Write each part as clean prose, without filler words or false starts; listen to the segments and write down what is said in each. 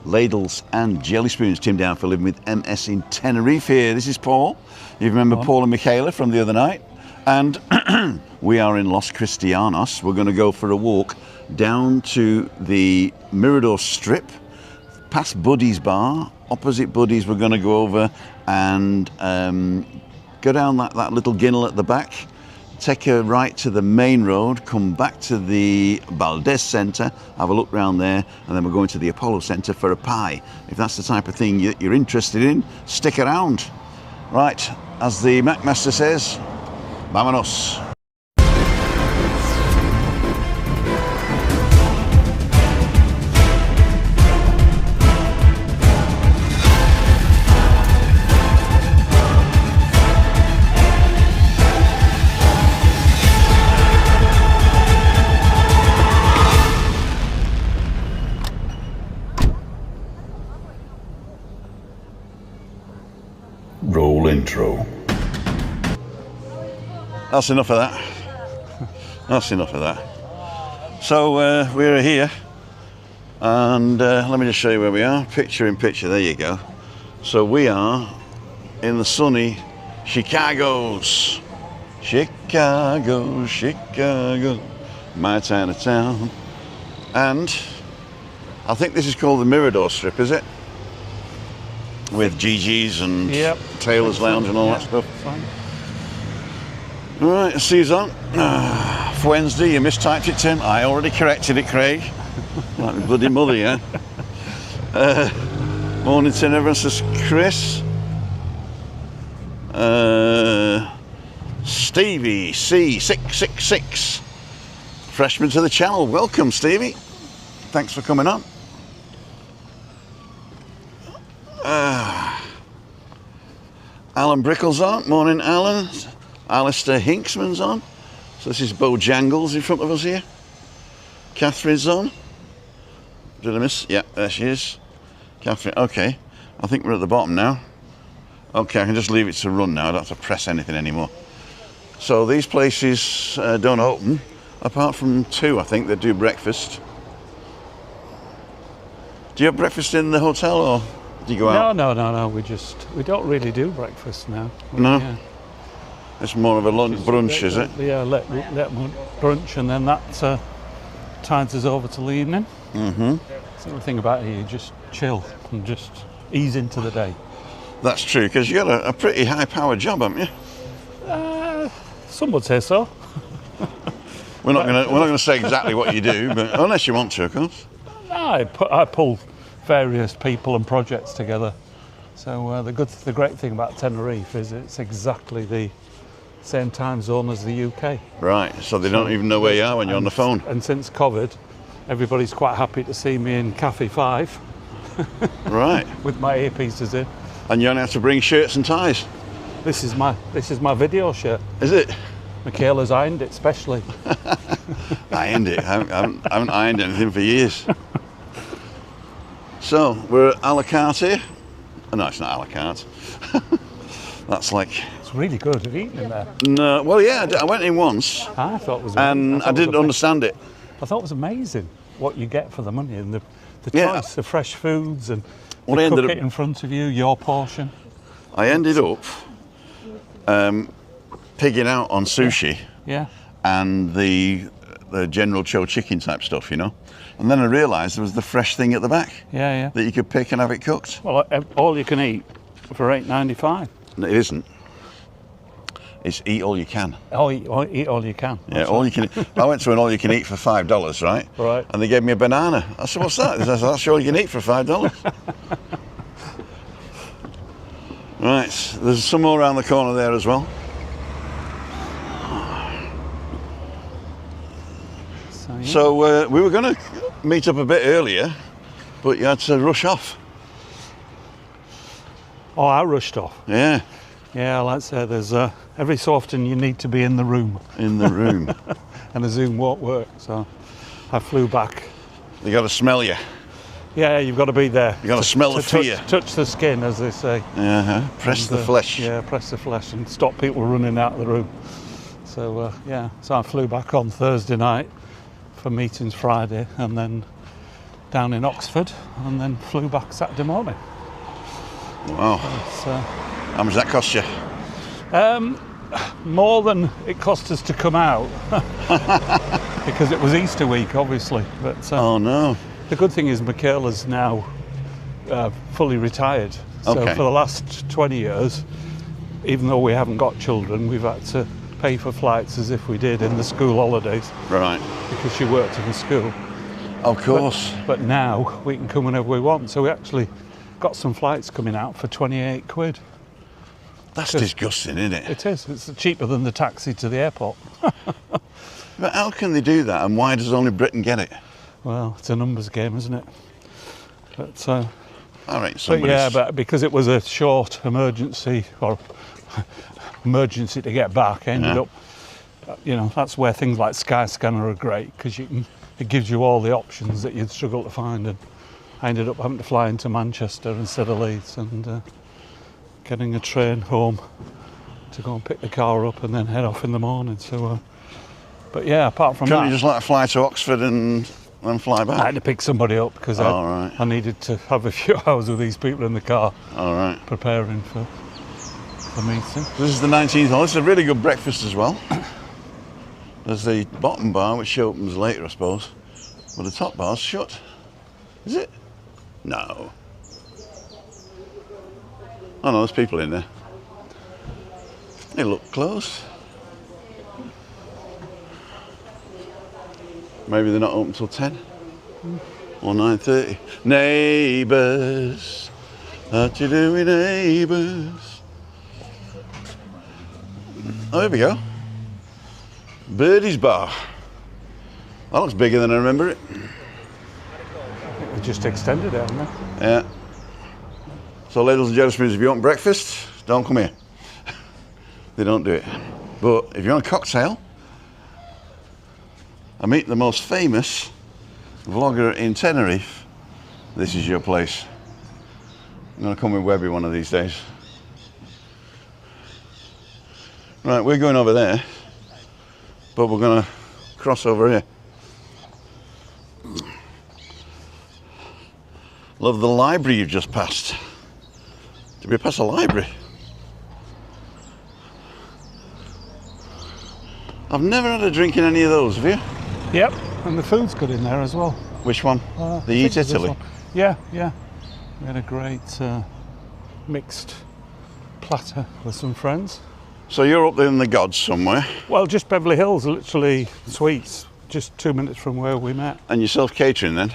ladles and jelly spoons. Tim down for living with MS in Tenerife here. This is Paul. You remember Paul and Michaela from the other night? And we are in Los Cristianos. We're going to go for a walk down to the Mirador Strip, past Buddy's Bar. Opposite Buddy's, we're going to go over and go down that little ginnel at the back, take a right to the main road, come back to the Valdez Centre, have a look round there, and then we're going to the Apolo Centre for a pie. If that's the type of thing you're interested in, stick around. Right, as the Macmaster says, vámonos. Roll intro. That's enough of that. That's enough of that. So we're here, and let me just show you where we are. Picture in picture, there you go. So we are in the sunny Chicago's. Chicago, Chicago, my town of town. And I think this is called the Mirador Strip, is it? With GG's and Taylor's Lounge and all that stuff. Fine. All right, sea's on. For Wednesday, you mistyped it, Tim. I already corrected it, Craig. Like my bloody mother, yeah. Morning, Tim. Everyone says Chris. Stevie C666. Freshman to the channel. Welcome, Stevie. Thanks for coming on. Alan Brickle's on. Morning, Alan. Alistair Hinksman's on. So this is Bojangles in front of us here. Catherine's on. Did I miss? Yeah, there she is. Catherine, okay. I think we're at the bottom now. Okay, I can just leave it to run now. I don't have to press anything anymore. So these places don't open, apart from two, I think, that do breakfast. Do you have breakfast in the hotel, or do you go out? No. We don't really do breakfast now. No? It's more of a lunch brunch, is it? Yeah, let brunch, and then that tides us over till the evening. Mm-hmm. That's the only thing about it, you just chill and just ease into the day. That's true, because you've got a pretty high-powered job, haven't you? Some would say so. We're not going to say exactly what you do, but unless you want to, of course. I pull various people and projects together. So the great thing about Tenerife is it's exactly the same time zone as the UK. Right, so they don't even know where you are when you're on the phone. And since COVID, everybody's quite happy to see me in Café 5. Right. With my earpieces in. And you only have to bring shirts and ties. This is my video shirt. Is it? Michaela's ironed it specially. Ironed it? I haven't ironed anything for years. So, we're at a la carte here. Oh, no, it's not a la carte. That's like... It's really good. Have you eaten in there? No, well, yeah, I went in once. I thought it was amazing. And I didn't understand it. I thought it was amazing what you get for the money and the choice of fresh foods and cook it in front of you, your portion. I ended up pigging out on sushi. Yeah. And the General Cho chicken type stuff, you know. And then I realised there was the fresh thing at the back. Yeah. That you could pick and have it cooked. Well, all you can eat for $8.95. No, it isn't. It's eat all you can. Eat all you can. Yeah, all you can. I went to an all you can eat for $5, right? Right. And they gave me a banana. I said, "What's that?" They said, "That's all you can eat for $5." Right. There's some more around the corner there as well. So we were going to meet up a bit earlier, but you had to rush off. Oh, I rushed off. Yeah. Yeah, like I say, there's every so often you need to be in the room. In the room. And the Zoom won't work, so I flew back. They got to smell you. Yeah, you've got to be there. You've got to smell the fear. Touch the skin, as they say. Press the flesh. Yeah, press the flesh and stop people running out of the room. So, so I flew back on Thursday night for meetings Friday, and then down in Oxford, and then flew back Saturday morning. Wow. How much did that cost you? More than it cost us to come out, because it was Easter week, obviously. But Oh no. the good thing is Michaela's now fully retired. So Okay. for the last 20 years, even though we haven't got children, we've had to pay for flights as if we did in the school holidays, Right. because she worked in the school. Of course. But now we can come whenever we want. So we actually got some flights coming out for 28 quid. That's disgusting, isn't it? It is. It's cheaper than the taxi to the airport. But how can they do that, and why does only Britain get it? Well, it's a numbers game, isn't it? But, All right, but somebody's... yeah, but because it was a short emergency, or emergency to get back, ended up, you know, that's where things like Skyscanner are great, because it gives you all the options that you'd struggle to find. And I ended up having to fly into Manchester instead of Leeds, and getting a train home to go and pick the car up and then head off in the morning. So, but yeah, apart from Can't that, you just fly to Oxford and then fly back? I had to pick somebody up because right. I needed to have a few hours with these people in the car All right. preparing for the meeting. This is the 19th hole. It's a really good breakfast as well. There's the bottom bar, which opens later, I suppose. But the top bar's shut. Is it? No. Oh no, there's people in there. They look closed. Maybe they're not open till 10 or 9:30. Neighbours, what you doing, neighbours? Oh, here we go. Birdie's Bar. That looks bigger than I remember it. I think they just extended it, haven't they? Yeah. So, ladies and gentlemen, if you want breakfast, don't come here. They don't do it. But if you want a cocktail, I meet the most famous vlogger in Tenerife, this is your place. I'm going to come with Webby one of these days. Right, we're going over there, but we're going to cross over here. Love the library you've just passed. Did we pass a library? I've never had a drink in any of those, have you? Yep, and the food's good in there as well. Which one? The Eat Italy? Yeah, yeah. We had a great mixed platter with some friends. So you're up there in the gods somewhere, Well, just Beverly Hills, literally Sweets, just 2 minutes from where we met. and you're self-catering then?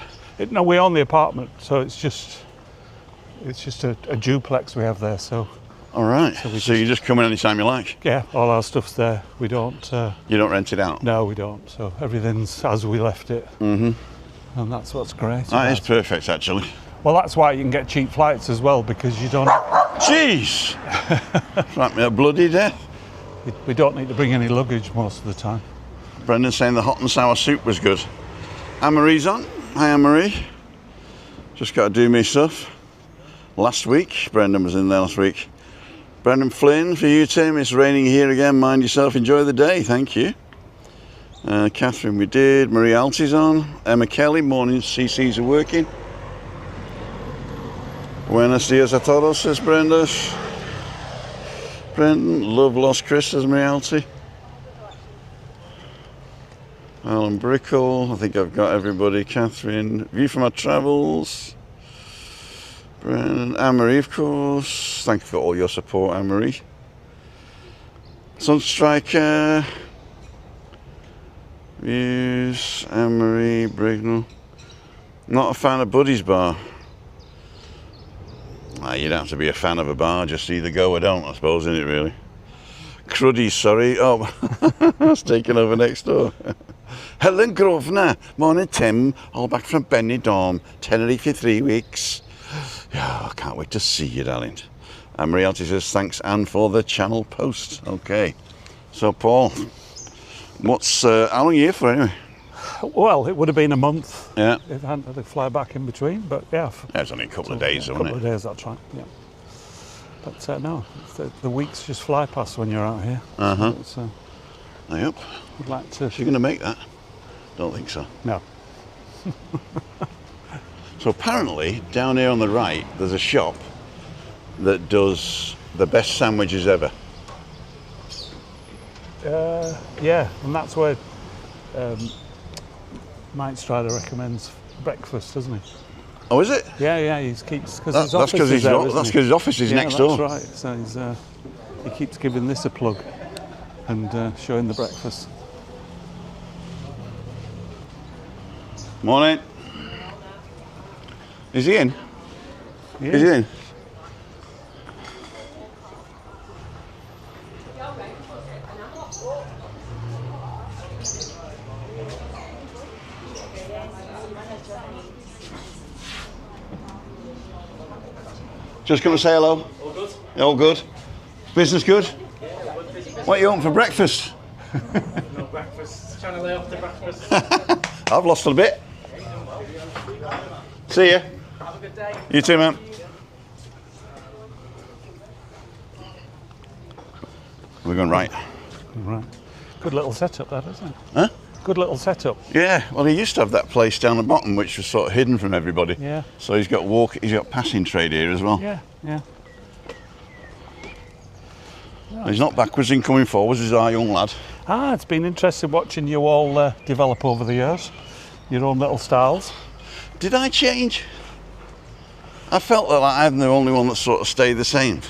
No, we own the apartment, so it's just a duplex we have there. So All right. So So you just come in anytime you like? yeah, all our stuff's there. We don't. You don't rent it out? No, we don't. So everything's as we left it. Mm-hmm. And that's what's great. That is perfect, actually. Well, that's why you can get cheap flights as well, because you don't. Jeez! Frightened me a bloody death. We don't need to bring any luggage most of the time. Brendan's saying the hot and sour soup was good. Anne-Marie's on. Hi, Anne-Marie. Just got to do me stuff. Last week, Brendan was in there last week. Brendan Flynn, for you, Tim. It's raining here again. Mind yourself. Enjoy the day. Thank you. Catherine, we did. Marie Alti's on. Emma Kelly, morning. CC's are working. Buenos dias a todos, says Brenda. Brendan, love Los Cristianos, says Marie Alti. Alan Brickle, I think I've got everybody. Catherine, view from our travels. Brendan, Anne-Marie, of course. Thank you for all your support, Anne-Marie. Sunstriker. Views, Anne-Marie, Brignall. Not a fan of Buddy's Bar. You don't have to be a fan of a bar, just either go or don't, I suppose, isn't it, really? Cruddy, sorry. Oh, that's taken over next door. Helen Grosvenor. Morning, Tim. All back from Benidorm. Tenerife for 3 weeks. Yeah, I can't wait to see you, darling. And Marialty says, thanks, Anne, for the channel post. Okay. So, Paul, what's how long are you here for, anyway? Well, it would have been a month Yeah. if I hadn't had to fly back in between, but yeah. It's only a couple of days, A isn't couple of it? days, that's right, yeah. But no, the weeks just fly past when you're out here. Uh-huh. So Yep. I'd like to... Is she going to make that? Don't think so. No. So apparently, down here on the right, there's a shop that does the best sandwiches ever. Yeah, and that's where Mike Strider recommends breakfast, doesn't he? Oh, is it? Yeah, he keeps because That's because his office is next door. That's right. So he keeps giving this a plug and showing the breakfast. Morning. Is he in? Is he in? Just come to say hello. All good? All good. Business good? Yeah, What are you on for breakfast? no breakfast. Trying to lay off the breakfast. I've lost a bit. See ya. Have a good day. You too, man. We're going right. Right. Good little setup, that, isn't it? Huh? Good little setup. Yeah. Well, he used to have that place down the bottom, which was sort of hidden from everybody. Yeah. So he's got passing trade here as well. Yeah. He's not backwards in coming forwards. He's our young lad. It's been interesting watching you all develop over the years. Your own little styles. Did I change? I felt that I'm the only one that sort of stayed the same.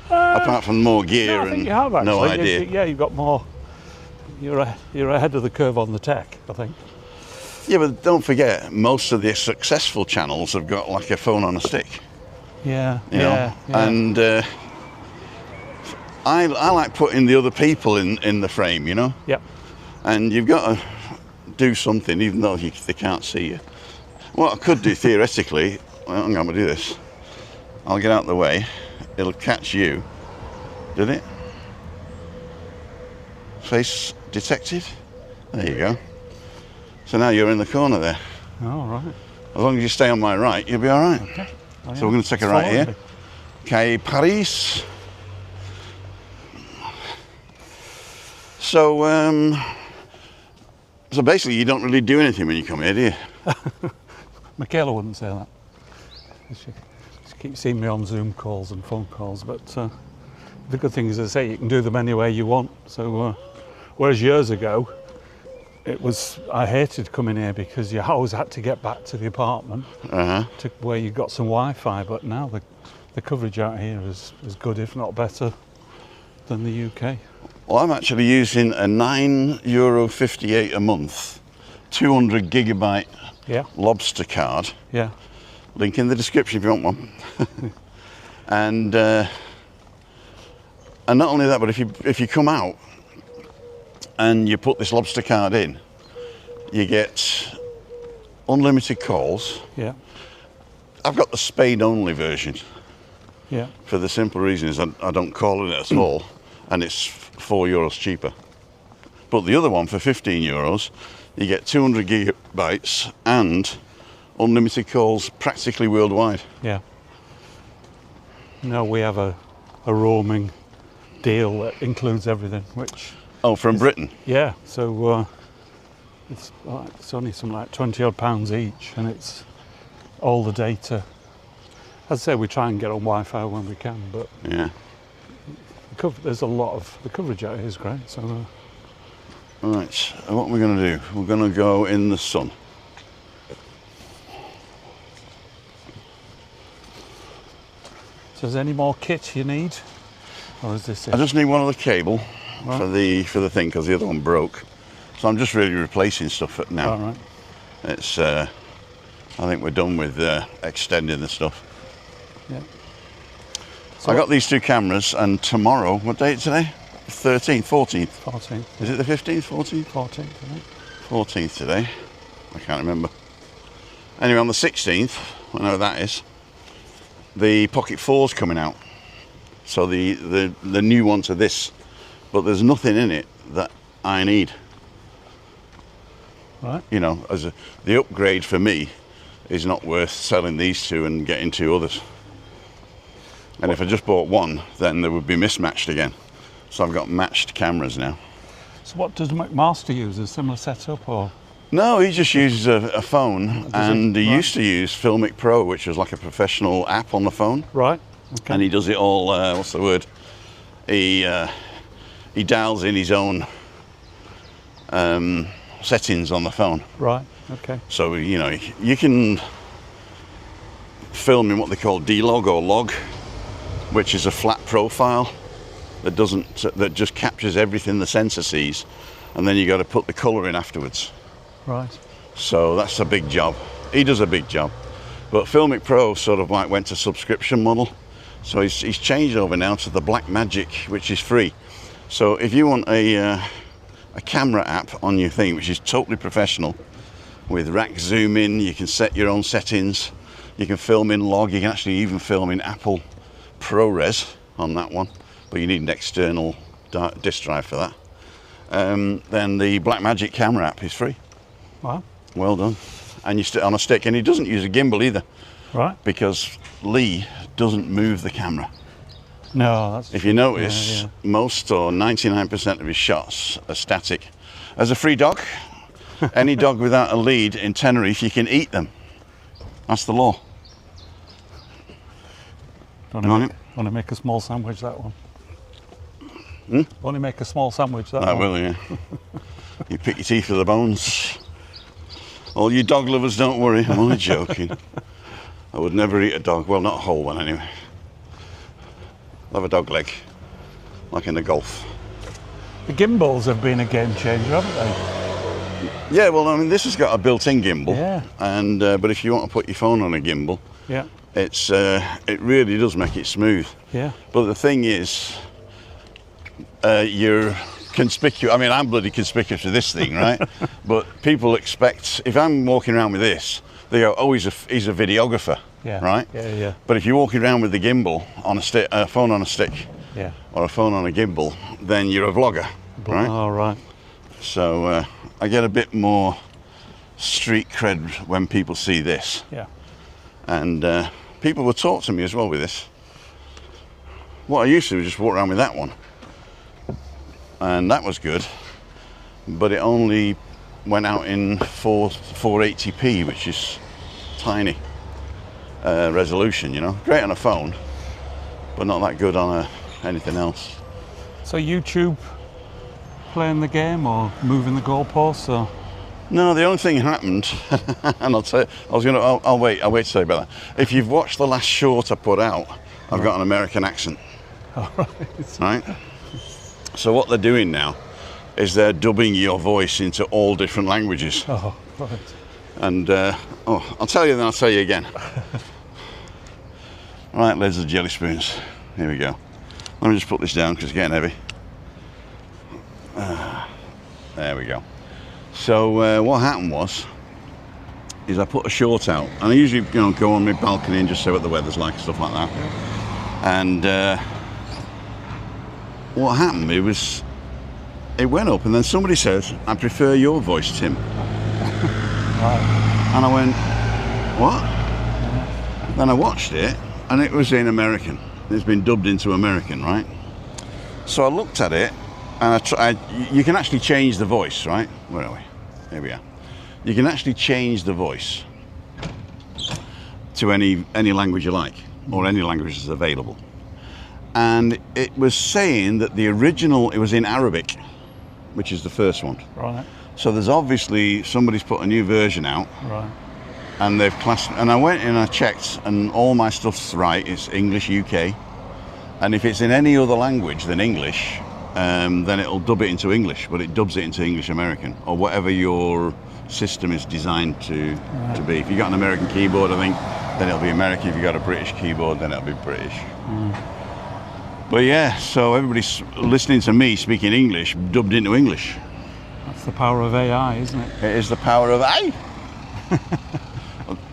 Apart from more gear No, I think and you have actually. no idea. You've got more. You're ahead of the curve on the tech, I think. Yeah, but don't forget, most of the successful channels have got like a phone on a stick. Yeah. You know? And I like putting the other people in the frame, you know. Yep. And you've got to do something, even though they can't see you. What I could do theoretically, well, I'm going to do this. I'll get out of the way. It'll catch you. Did it? Face detected. There you go. So now you're in the corner there. All right. As long as you stay on my right, you'll be all right. Okay. So we're going to take a right here. Okay, Paris. So, so basically, you don't really do anything when you come here, do you? Michaela wouldn't say that. She keeps seeing me on Zoom calls and phone calls, but the good thing is, as I say, you can do them anywhere you want. So, whereas years ago, I hated coming here because you always had to get back to the apartment to where you got some Wi-Fi. But now the coverage out here is as good, if not better, than the UK. Well, I'm actually using a €9.58 a month, 200 gigabyte lobster card. Yeah. Link in the description if you want one. And not only that, but if you come out and you put this lobster card in, you get unlimited calls. Yeah. I've got the Spain only version. Yeah. For the simple reason is I don't call it at all, and it's €4 cheaper. But the other one for €15, you get 200 gigabytes and unlimited calls practically worldwide. Yeah. No, we have a roaming deal that includes everything, which... Oh, from Britain? Yeah, so it's only something like £20 each, and it's all the data. As I say, we try and get on Wi-Fi when we can, but yeah, there's a lot of the coverage out here is great. So, right, what we're going to do? We're going to go in the sun. So, is there any more kit you need, or is this it? I just need one other cable for the thing because the other one broke. So I'm just really replacing stuff now. All right. It's I think we're done with extending the stuff. Yeah. So I got these two cameras, and tomorrow, what date today? 13th, 14th. 14th. Is it the 15th, 14th? 14th, I think. 14th today. I can't remember. Anyway, on the 16th, whenever that is, the Pocket 4's coming out. So the new one to this, but there's nothing in it that I need. Right. You know, the upgrade for me is not worth selling these two and getting two others. And if I just bought one, then they would be mismatched again. So I've got matched cameras now. So what does McMaster use? A similar setup, or? No, he just uses a phone, and he Right. used to use Filmic Pro, which was like a professional app on the phone. Right. Okay. And he does it all. What's the word? He dials in his own settings on the phone. Right. Okay. So you know you can film in what they call D-log or log, which is a flat profile that just captures everything the sensor sees, and then you got to put the color in afterwards. Right. So that's a big job. He does a big job. But Filmic Pro sort of like went to subscription model. So he's changed over now to the Blackmagic, which is free. So if you want a camera app on your thing, which is totally professional, with rack zoom in, you can set your own settings, you can film in log, you can actually even film in Apple ProRes on that one, but you need an external disk drive for that. Then the Blackmagic camera app is free. Wow. Well done. And you stick on a stick, and he doesn't use a gimbal either, Right. because Lee doesn't move the camera. No, that's. If you notice, Yeah, most or 99% of his shots are static. As a free dog, any dog without a lead in Tenerife, you can eat them. That's the law. Want to make a small sandwich, that one? Want to make a small sandwich, that I one? will, yeah. You pick your teeth with the bones. All you dog lovers, don't worry, I'm only joking. I would never eat a dog, well, not a whole one anyway. I'll have a dog leg, like in the golf. The gimbals have been a game changer, haven't they? Yeah, well, I mean, this has got a built-in gimbal. Yeah. And but if you want to put your phone on a gimbal, Yeah. it really does make it smooth. Yeah. But the thing is, you're conspicuous. I mean, I'm bloody conspicuous with this thing, right? But people expect, if I'm walking around with this, they go, "Oh, he's a videographer," Yeah. right? Yeah. Yeah. But if you're walking around with the gimbal on a phone on a stick, Yeah. or a phone on a gimbal, then you're a vlogger, right? All right. So I get a bit more street cred when people see this, Yeah. and people will talk to me as well with this. What I used to do was just walk around with that one, and that was good, but it only went out in 480p, which is tiny resolution, you know. Great on a phone, but not that good on anything else. So YouTube playing the game or moving the goalposts or? No, the only thing happened, and I'll tell you, I'll wait to say about that. If you've watched the last short I put out, I've got an American accent. All right. Right? So what they're doing now is they're dubbing your voice into all different languages. Oh, right. And I'll tell you, then I'll tell you again. Right, there's the jelly spoons. Here we go. Let me just put this down because it's getting heavy. There we go. So what happened is I put a short out, and I usually go on my balcony and just see what the weather's like and stuff like that. And what happened? It went up, and then somebody says, "I prefer your voice, Tim." Right. And I went, "What?" Then I watched it, and it was in American. It's been dubbed into American, right? So I looked at it, and you can actually change the voice, right? Where are we? Here we are. You can actually change the voice to any language you like, or any language that's available. And it was saying that the original, it was in Arabic, which is the first one. Right. So there's obviously somebody's put a new version out, Right. and they've classed, and I went in and I checked, and all my stuff's right. It's English UK, and if it's in any other language than English, then it'll dub it into English, but it dubs it into English American, or whatever your system is designed to be. If you've got an American keyboard, I think, then it'll be American. If you've got a British keyboard, then it'll be British. But yeah, so everybody's listening to me speaking English dubbed into English. That's the power of AI, isn't it? It is the power of AI.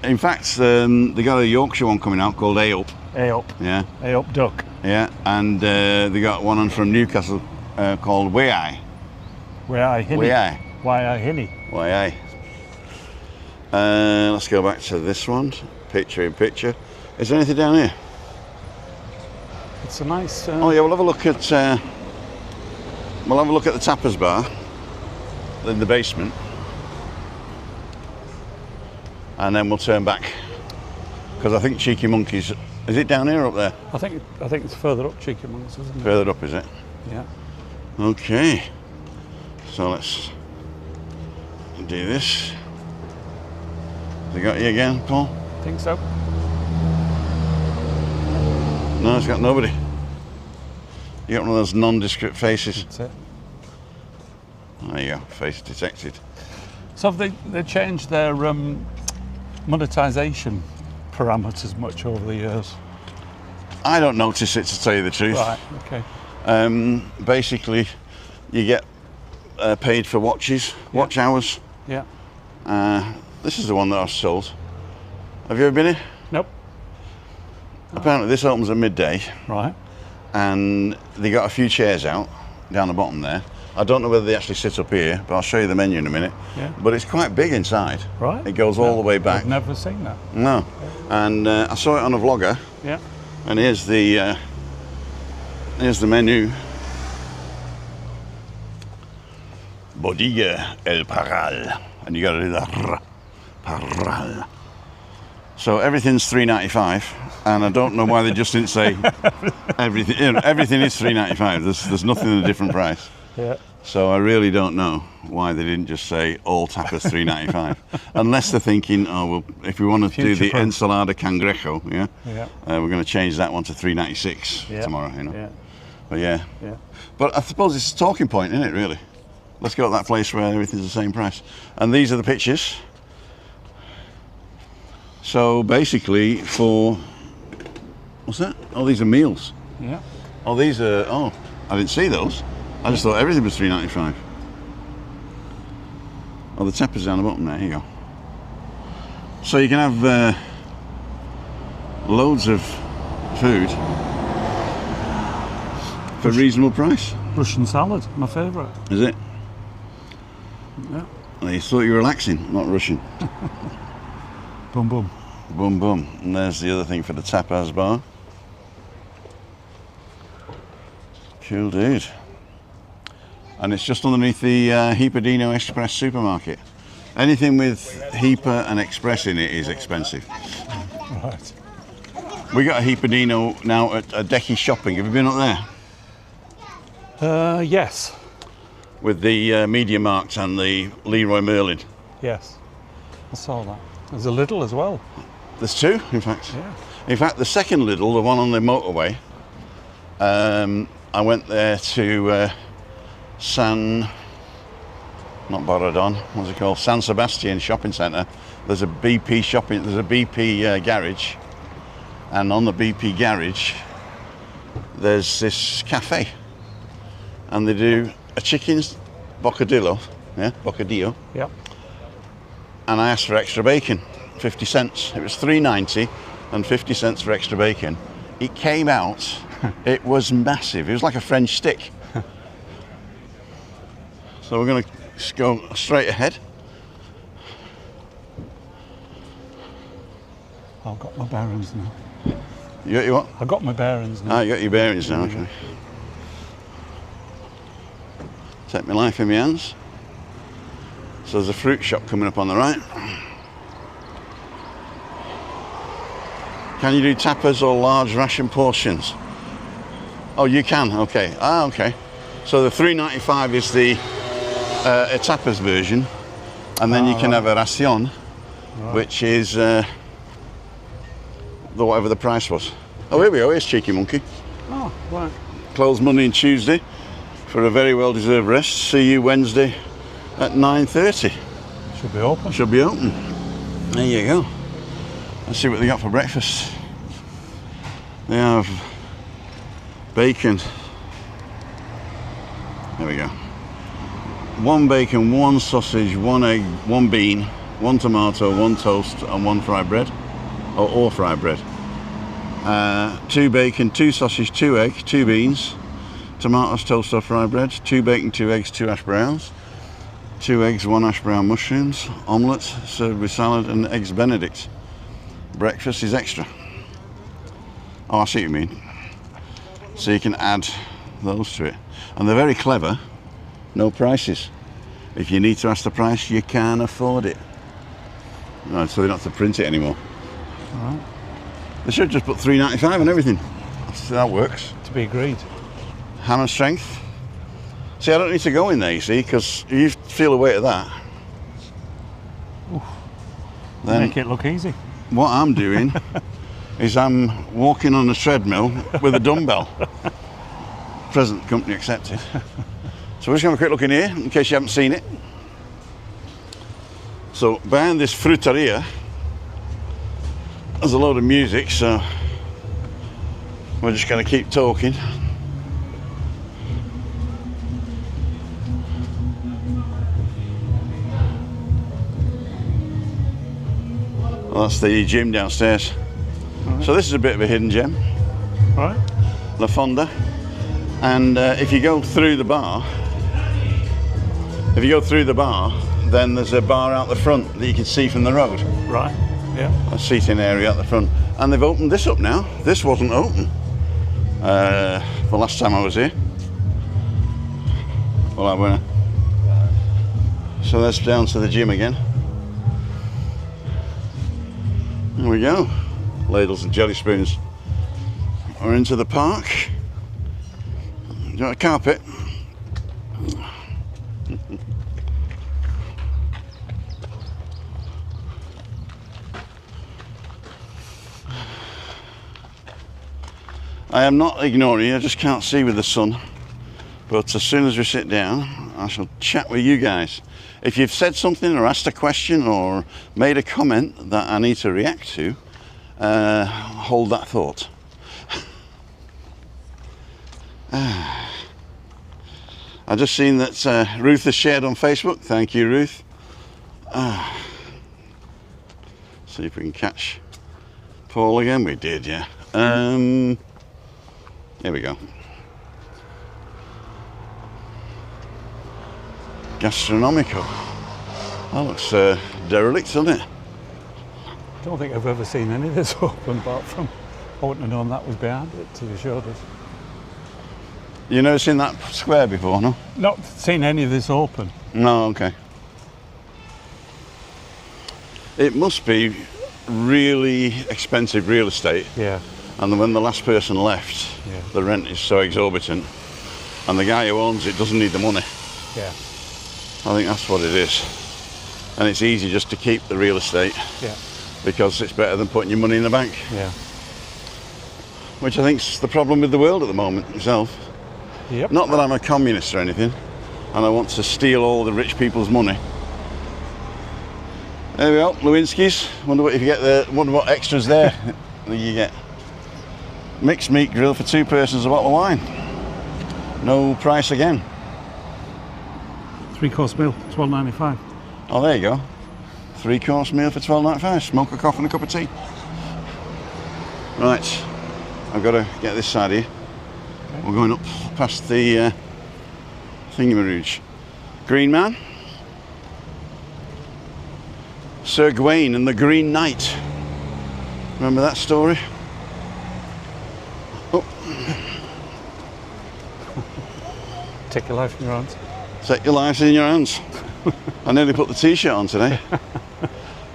In fact, they got a Yorkshire one coming out called A Up. A up. Yeah, A up duck. yeah, and they got one on from Newcastle called Way I. Where I hinny. Way I. Why I hinny. Way I. Let's go back to this one. Picture in picture. Is there anything down here? It's a nice. Oh yeah, we'll have a look at. We'll have a look at the tappers bar in the basement. and then we'll turn back. Because I think Cheeky Monkey's, is it down here or up there? I think it's further up Cheeky Monks, isn't it? Further up, is it? Yeah. Okay. So let's do this. Has it got you again, Paul? I think so. No, it's got nobody. You got one of those nondescript faces. That's it. There you go, face detected. So have they changed their monetization parameters much over the years? I don't notice it, to tell you the truth. Right, okay. Basically, you get paid for watches, watch hours. Yeah. This is the one that I've sold. Have you ever been here? Nope. Apparently this opens at midday, Right. and they got a few chairs out down the bottom there. I don't know whether they actually sit up here, but I'll show you the menu in a minute. Yeah. But it's quite big inside. Right. It goes all the way back. I've never seen that. No. And I saw it on a vlogger, Yeah. and here's the menu. Bodega El Parral, and you got to do the Parral. So everything's $3.95, and I don't know why they just didn't say everything. You know, everything is $3.95. There's nothing at a different price. Yeah. So I really don't know why they didn't just say all tapas $3.95, unless they're thinking, oh well, if we want to do the Future-proof. ensalada cangrejo, Yeah. we're going to change that one to $3.96 Yeah. tomorrow. You know. Yeah. But yeah. Yeah. But I suppose it's a talking point, isn't it? Really. Let's go to that place where everything's the same price. And these are the pictures. So basically, for what's that? Oh, these are meals. Yeah. Oh, these are. Oh, I didn't see those. I just thought everything was $3.95. Oh, the tapas down the bottom there. Here you go. So you can have loads of food for a reasonable price. Russian salad, my favourite. Is it? Yeah. Well, you thought you were relaxing, not rushing. Boom, boom. Boom, boom. And there's the other thing for the tapas bar. Cool, dude. And it's just underneath the Hipadino Express supermarket. Anything with Hipa and Express in it is expensive. Right. We got a Hipadino now at Decky Shopping. Have you been up there? Yes. With the Media Markt and the Leroy Merlin. Yes. I saw that. There's a Lidl as well. There's two, in fact. Yeah. In fact, the second Lidl, the one on the motorway, I went there to not Borodon, what's it called? San Sebastian Shopping Centre. There's a BP garage, and on the BP garage, there's this cafe, and they do a chicken's bocadillo, bocadillo, Yep. and I asked for extra bacon, 50 cents. It was $3.90 and 50 cents for extra bacon. It came out, it was massive. It was like a French stick. So we're going to go straight ahead. I've got my bearings now. You got your what? I've got my bearings now. Ah, you got your bearings now, okay. Take my life in my hands. So there's a fruit shop coming up on the right. Can you do tapas or large ration portions? Oh, you can, okay. Ah, okay. So the $3.95 is the a tapas version, and then you can have a ration, which is whatever the price was. Oh, here we go, here's Cheeky Monkey. Oh, right. Closed Monday and Tuesday for a very well-deserved rest. See you Wednesday at 9:30. Should be open. Should be open. There you go. Let's see what they got for breakfast. They have bacon. There we go. 1 bacon, 1 sausage, 1 egg, 1 bean, 1 tomato, 1 toast, and 1 fried bread, or fried bread. 2 bacon, 2 sausage, 2 egg, 2 beans, tomatoes, toast or fried bread, 2 bacon, 2 eggs, 2 hash browns, 2 eggs, 1 hash brown mushrooms, omelette served with salad and eggs Benedict. Breakfast is extra. Oh, I see what you mean. So you can add those to it. And they're very clever. No prices. If you need to ask the price, you can afford it. No, so they don't have to print it anymore. All right. They should just put $3.95 and everything. So that works. To be agreed. Hammer strength. See, I don't need to go in there, you see, because you feel the weight of that. Oof. Then Make it look easy. what I'm doing is I'm walking on a treadmill with a dumbbell. Present company accepted. So we're just going to have a quick look in here, in case you haven't seen it. So behind this fruteria, there's a load of music, so we're just going to keep talking. Well, that's the gym downstairs. Right. So this is a bit of a hidden gem, All right. La Fonda. And if you go through the bar, then there's a bar out the front that you can see from the road. Right. Yeah. A seating area at the front. And they've opened this up now. This wasn't open the last time I was here. Well, I went. So that's down to the gym again. There we go. Ladles and jelly spoons. We're into the park. Do you want a carpet? I am not ignoring you, I just can't see with the sun. But as soon as we sit down, I shall chat with you guys. If you've said something or asked a question or made a comment that I need to react to, hold that thought. I've just seen that Ruth has shared on Facebook. Thank you, Ruth. See if we can catch Paul again. We did, yeah. Here we go. Gastronomico. That looks derelict, doesn't it? I don't think I've ever seen any of this open, apart from I wouldn't have known that was behind it till you showed us. You never seen that square before, no? Not seen any of this open. No, okay. It must be really expensive real estate. Yeah. And when the last person left, Yeah. the rent is so exorbitant, and the guy who owns it doesn't need the money. Yeah. I think that's what it is. And it's easy just to keep the real estate Yeah. because it's better than putting your money in the bank, Yeah. which I think's the problem with the world at the moment myself. Yep. Not that I'm a communist or anything, and I want to steal all the rich people's money. There we go, Lewinsky's. Wonder what if you get the. Wonder what extras there that you get. Mixed meat grill for 2 persons, a bottle of wine. No price again. 3-course meal, $12.95. Oh, there you go. 3-course meal for $12.95. Smoke a coffee and a cup of tea. Right, I've got to get this side here. Okay. We're going up past the thingamarooge. Green Man. Sir Gawain and the Green Knight. Remember that story? Oh. Take your life in your hands. Take your lives in your hands. I nearly put the t-shirt on today.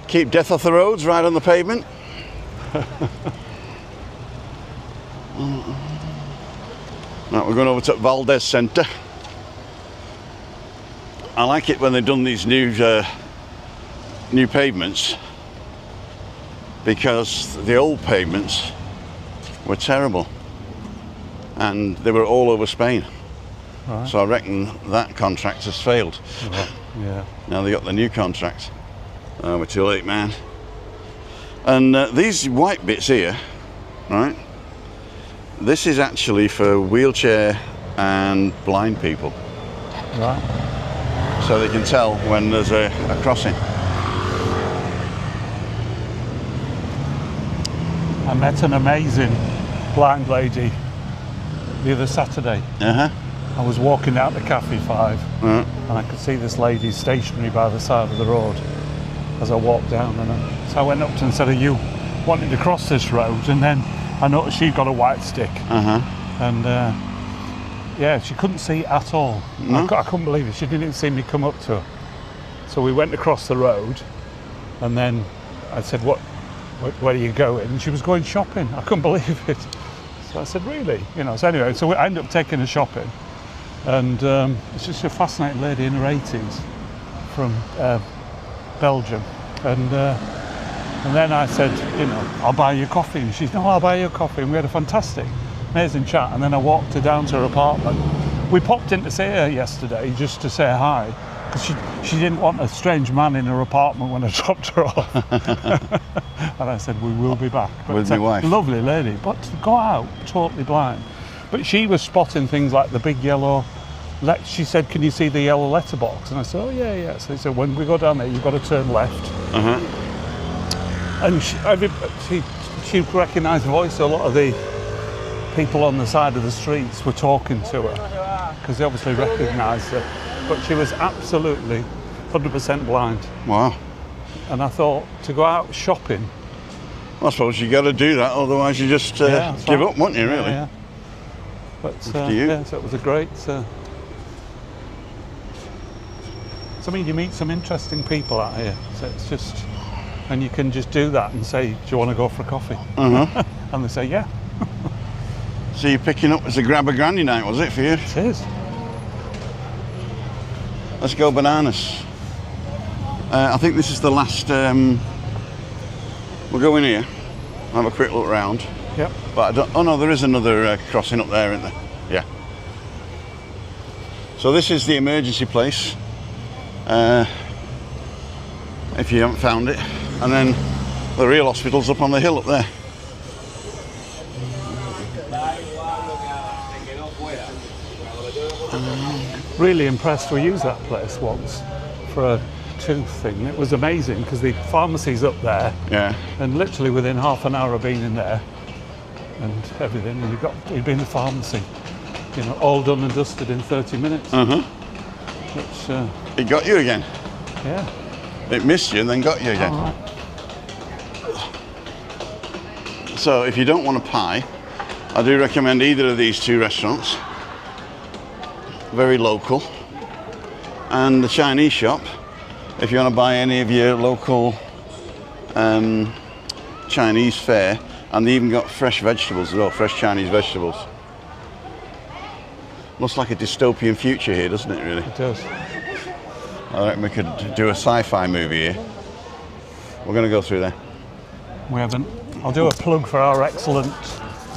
Keep death off the roads, ride on the pavement. Right, we're going over to Valdez Centre. I like it when they've done these new pavements, because the old pavements were terrible and they were all over Spain. Right. So I reckon that contract has failed. Yeah. Now they got the new contract. We're too late, man. And these white bits here, right? This is actually for wheelchair and blind people. Right. So they can tell when there's a crossing. I met an amazing blind lady the other Saturday. Uh-huh. I was walking out the Café 5 and I could see this lady stationary by the side of the road as I walked down, and so I went up to her and said, "Are you wanting to cross this road?" And then I noticed she'd got a white stick. And yeah, she couldn't see at all. No? I couldn't believe it. She didn't even see me come up to her. So we went across the road, and then I said, where are you going? And she was going shopping. I couldn't believe it. So I said, really? You know, so anyway, so I ended up taking her shopping. And it's just a fascinating lady in her 80s from Belgium. And then I said, you know, I'll buy you coffee. And she's, no, I'll buy you a coffee. And we had a fantastic, amazing chat. And then I walked her down to her apartment. We popped in to see her yesterday just to say hi, because she didn't want a strange man in her apartment when I dropped her off. And I said, we will be back. But with my wife. Lovely lady, but to go out totally blind. But she was spotting things like the big yellow, she said, can you see the yellow letterbox? And I said, oh yeah, yeah. So he said, when we go down there, you've got to turn left. And she recognised the voice. A lot of the people on the side of the streets were talking to her, because they obviously recognised her. But she was absolutely 100% blind. Wow. And I thought, to go out shopping... I suppose you got to do that, otherwise you just give up, won't you, really? Yeah. But you. so it was a great... So I mean, you meet some interesting people out here. So it's just... And you can just do that and say, do you want to go for a coffee? And they say, yeah. So you're picking up, it's a grab a granny night, was it, for you? It is. Let's go bananas. I think this is the last... we'll go in here, have a quick look round. Yep. But I don't... Oh no, there is another crossing up there, isn't there? Yeah. So this is the emergency place, if you haven't found it. And then the real hospital's up on the hill up there. Really impressed. We used that place once for a tooth thing. It was amazing because the pharmacy's up there. Yeah. And literally within half an hour of being in there and everything, you'd be in the pharmacy, you know, all done and dusted in 30 minutes. Which, it got you again. Yeah. It missed you and then got you again. All right. So if you don't want a pie, I do recommend either of these two restaurants. Very local. And the Chinese shop, if you want to buy any of your local Chinese fare, and they even got fresh vegetables as well, fresh Chinese vegetables. Looks like a dystopian future here, doesn't it, really? It does. I reckon we could do a sci-fi movie here. We're going to go through there. We haven't. I'll do a plug for our excellent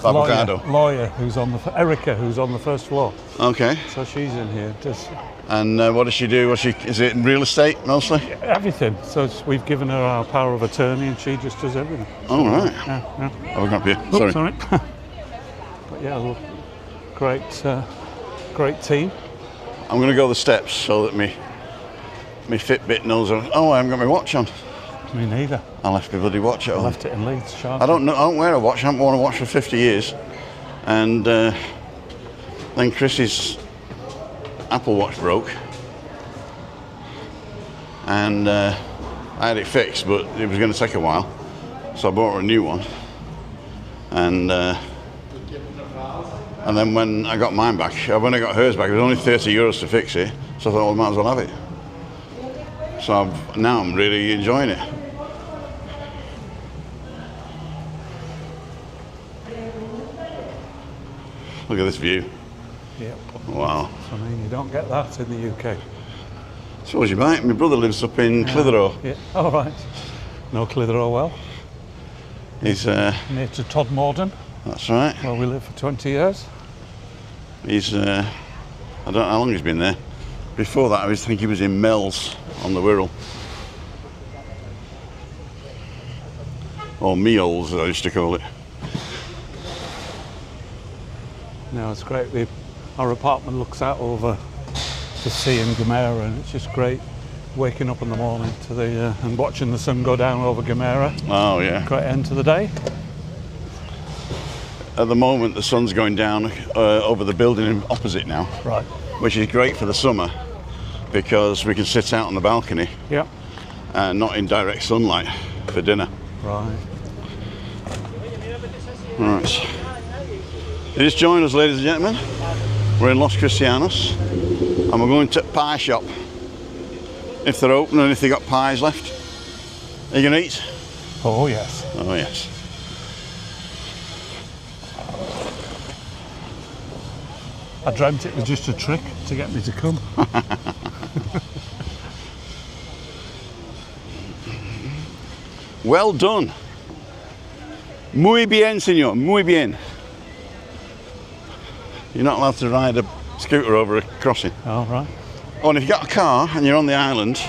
lawyer who's on Erica, who's on the first floor. Okay. So she's in here. And what does she do? Is it real estate mostly? Everything. So we've given her our power of attorney, and she just does everything. All right. Yeah. Oh, we're up here. Oops, Sorry. But yeah, look, great team. I'm going to go the steps so that my Fitbit knows. Oh, I haven't got my watch on. Me neither. I left my bloody watch at home. I left it in Leeds. I don't wear a watch. I haven't worn a watch for 50 years. And then Chris's Apple Watch broke. And I had it fixed, but it was going to take a while. So I bought her a new one. And then when I got mine back, when I got hers back, it was only €30 to fix it. So I thought, well, I might as well have it. So now I'm really enjoying it. Look at this view. Yep. Wow. I mean, you don't get that in the UK. I suppose you might. My brother lives up in Clitheroe. Yeah. All right. No Clitheroe well. He's near to Todmorden. That's right. Where we lived for 20 years. He's I don't know how long he's been there. Before that, I think he was in Mells on the Wirral. Or Meols, as I used to call it. No, it's great. Our apartment looks out over the sea in Gomera, and it's just great waking up in the morning to and watching the sun go down over Gomera. Oh yeah. Great end to the day. At the moment, the sun's going down over the building opposite now. Right. Which is great for the summer because we can sit out on the balcony. Yeah. Not in direct sunlight for dinner. Right. Right. You just joined us, ladies and gentlemen. We're in Los Cristianos and we're going to pie shop. If they're open and if they've got pies left. Are you going to eat? Oh yes. Oh yes. I dreamt it was just a trick to get me to come. Well done. Muy bien, señor. Muy bien. You're not allowed to ride a scooter over a crossing. All right. Oh, and if you've got a car and you're on the island,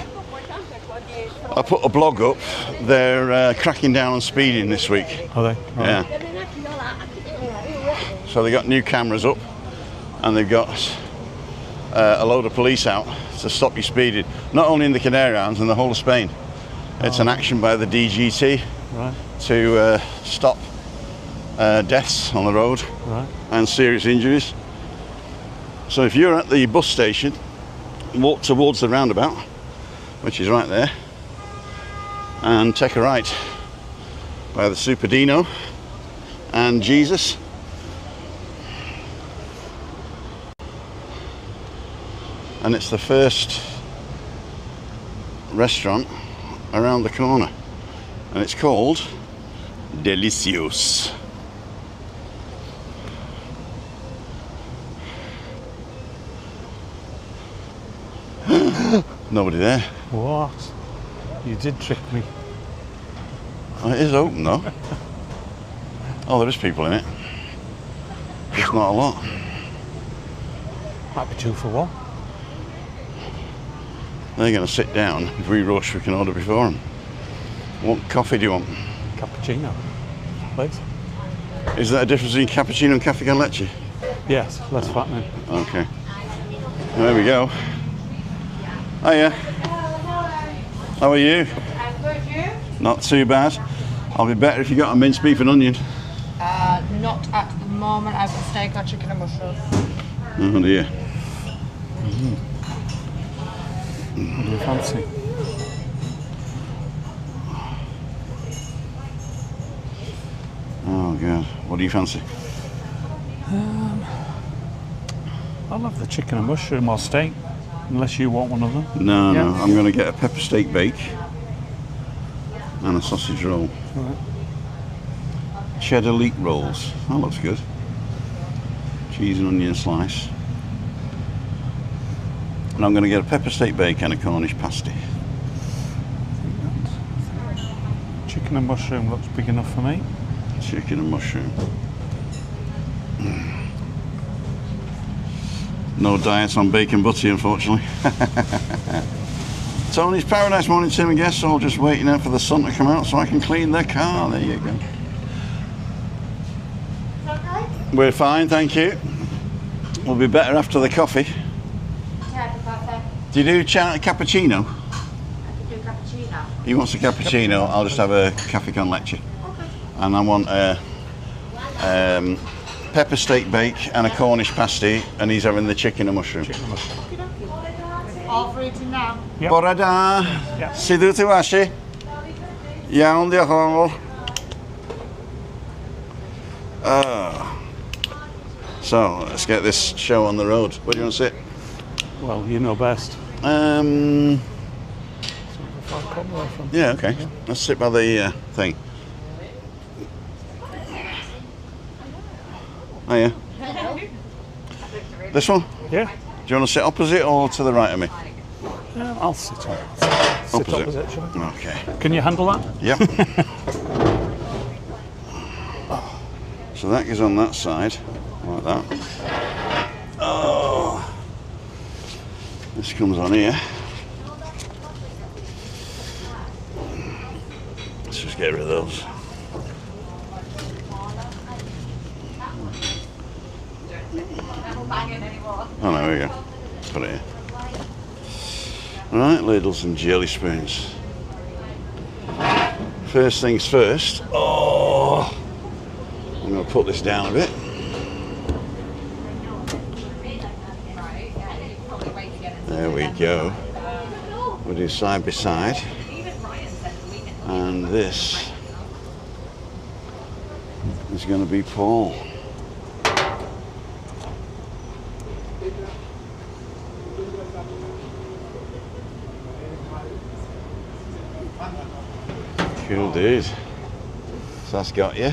I put a blog up. They're cracking down on speeding this week. Are they? Right. Yeah. So they got new cameras up, and they've got a load of police out to stop you speeding. Not only in the Canary Islands, in the whole of Spain. It's an action by the DGT Right. to stop deaths on the road Right. and serious injuries. So if you're at the bus station, walk towards the roundabout, which is right there, and take a right by the Superdino and Jesus. And it's the first restaurant around the corner, and it's called Delicios. Nobody there. What? You did trick me. Oh, it is open though. Oh, there is people in it. Just not a lot. Might be 2 for 1. They're going to sit down. If we rush, we can order before them. What coffee do you want? Cappuccino, please. Is there a difference between cappuccino and cafe con leche? Yes, less fattening. Okay. There we go. Hiya. How are you? I'm good, you? Not too bad. I'll be better if you got a minced beef and onion. Not at the moment. I've got steak or chicken and mushrooms. Oh dear. What do you fancy? Oh god. What do you fancy? I'll have the chicken and mushroom or steak, unless you want one of them. No, Yeah. no. I'm going to get a pepper steak bake and a sausage roll. Right. Cheddar leek rolls. That looks good. Cheese and onion slice. And I'm going to get a pepper steak bake and a Cornish pasty. Chicken and mushroom looks big enough for me. Chicken and mushroom. No diet on bacon butty, unfortunately. Tony's Paradise morning, Tim and guests, all just waiting out for the sun to come out so I can clean their car. There you go. Okay. We're fine, thank you. We'll be better after the coffee. Yeah, the cafe. Do you do cappuccino? I could do cappuccino. He wants a cappuccino. I'll just have a cafe con leche. Okay. And I want a pepper steak bake and a Cornish pasty, and he's having the chicken and mushroom. All for eating now. Yep. Borada, Yeah. sidu tu washi. Iawn, diolch yn fawr. So, let's get this show on the road. Where do you want to sit? Well, you know best. Yeah, okay. Let's sit by the thing. Oh yeah. This one? Yeah. Do you want to sit opposite or to the right of me? I'll sit on. Sit opposite, shall I? Okay. Can you handle that? Yep. So that goes on that side, like that. Oh. This comes on here. Let's just get rid of those. Oh, there we go. Put it here. Right, ladles and jelly spoons. First things first. Oh, I'm going to put this down a bit. There we go. We'll do side by side. And this is going to be Paul. Cool dude. So that's got you.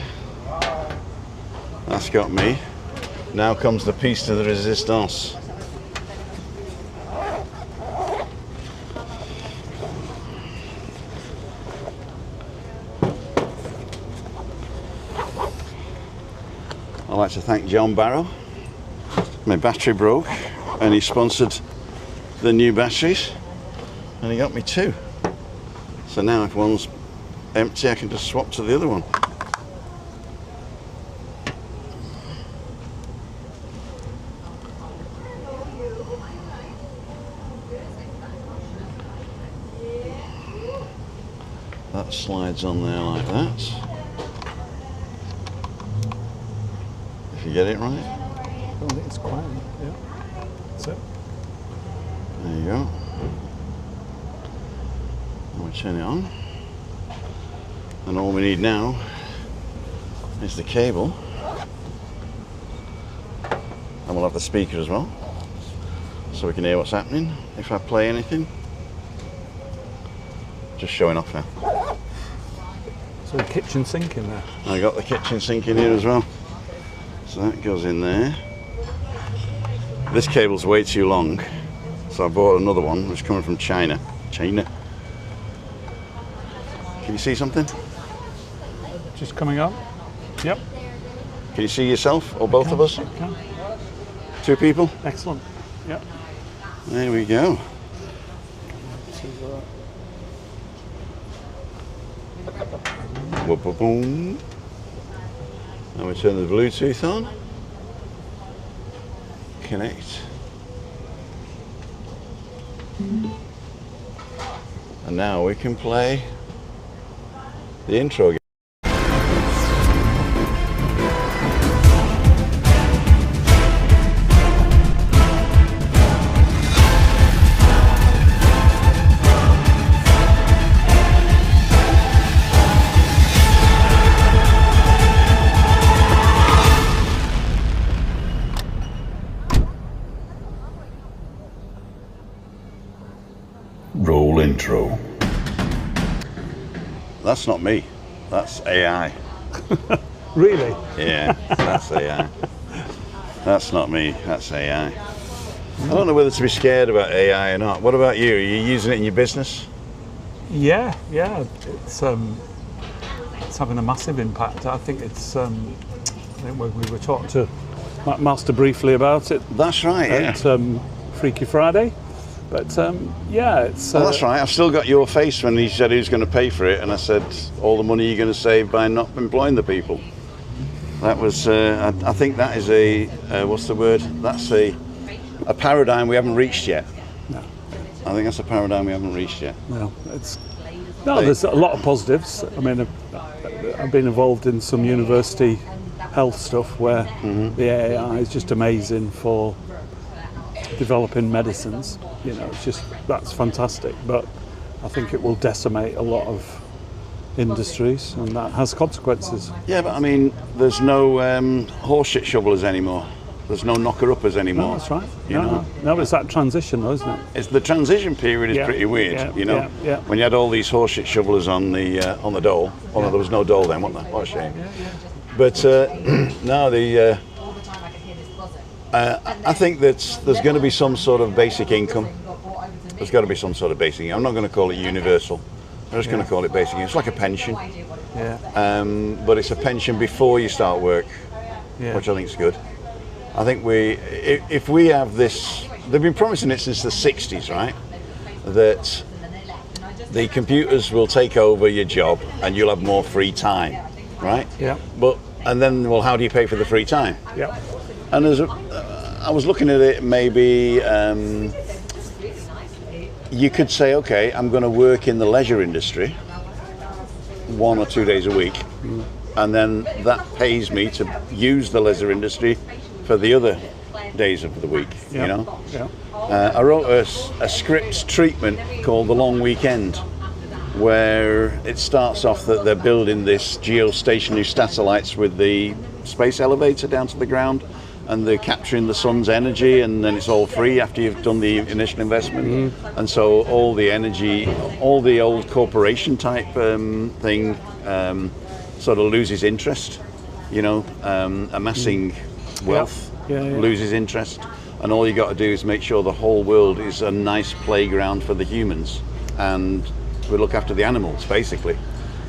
That's got me. Now comes the piece de the resistance. I'd like to thank John Barrow. My battery broke and he sponsored the new batteries and he got me 2. So now if one's empty I can just swap to the other one. That slides on there like that. If you get it right. I don't think it's quite. Yeah. That's it. There you go. And we turn it on. And all we need now is the cable. And we'll have the speaker as well. So we can hear what's happening if I play anything. Just showing off now. So the kitchen sink in there. I got the kitchen sink in here as well. So that goes in there. This cable's way too long, so I bought another one which is coming from China. Can you see something? Just coming up. Yep. Can you see yourself or both of us? Can. 2 people? Excellent. Yep. There we go. Whoop, boom, boom. And we turn the Bluetooth on. Connect. And now we can play the intro game. Roll intro. That's not me. That's AI. Really? Yeah, that's AI. That's not me. That's AI. I don't know whether to be scared about AI or not. What about you? Are you using it in your business? Yeah. It's having a massive impact. I think it's. I think we were talking to Matt Master briefly about it. That's right. Yeah. At Freaky Friday. But yeah, it's. Well, that's right. I've still got your face when he said who's going to pay for it, and I said all the money you're going to save by not employing the people. That was. I think that is a. What's the word? That's a paradigm we haven't reached yet. No. I think that's a paradigm we haven't reached yet. No, there's a lot of positives. I mean, I've been involved in some university health stuff where the AI is just amazing for developing medicines. You know, that's fantastic. But I think it will decimate a lot of industries, and that has consequences. Yeah, but I mean, there's no horseshit shovelers anymore. There's no knocker-uppers anymore. No, that's right. You know? No, it's that transition, though, isn't it? It's the transition period is pretty weird. You know, when you had all these horseshit shovelers on the dole. Oh no, there was no dole then. What a shame. But no, I think that there's going to be some sort of basic income. There's got to be some sort of basic income. I'm not going to call it universal. I'm just going to call it basic income. It's like a pension. But it's a pension before you start work, which I think is good. I think if we have this, they've been promising it since the 60s, right? That the computers will take over your job and you'll have more free time, right? Yeah. And then, well, how do you pay for the free time? Yeah. And I was looking at it, maybe you could say, okay, I'm going to work in the leisure industry 1 or 2 days a week, and then that pays me to use the leisure industry for the other days of the week, you know? Yeah. I wrote a script treatment called The Long Weekend, where it starts off that they're building this geostationary satellites with the space elevator down to the ground, and they're capturing the sun's energy, and then it's all free after you've done the initial investment. And so all the energy, all the old corporation type thing sort of loses interest, you know, amassing wealth loses interest, and all you got to do is make sure the whole world is a nice playground for the humans, and we look after the animals, basically.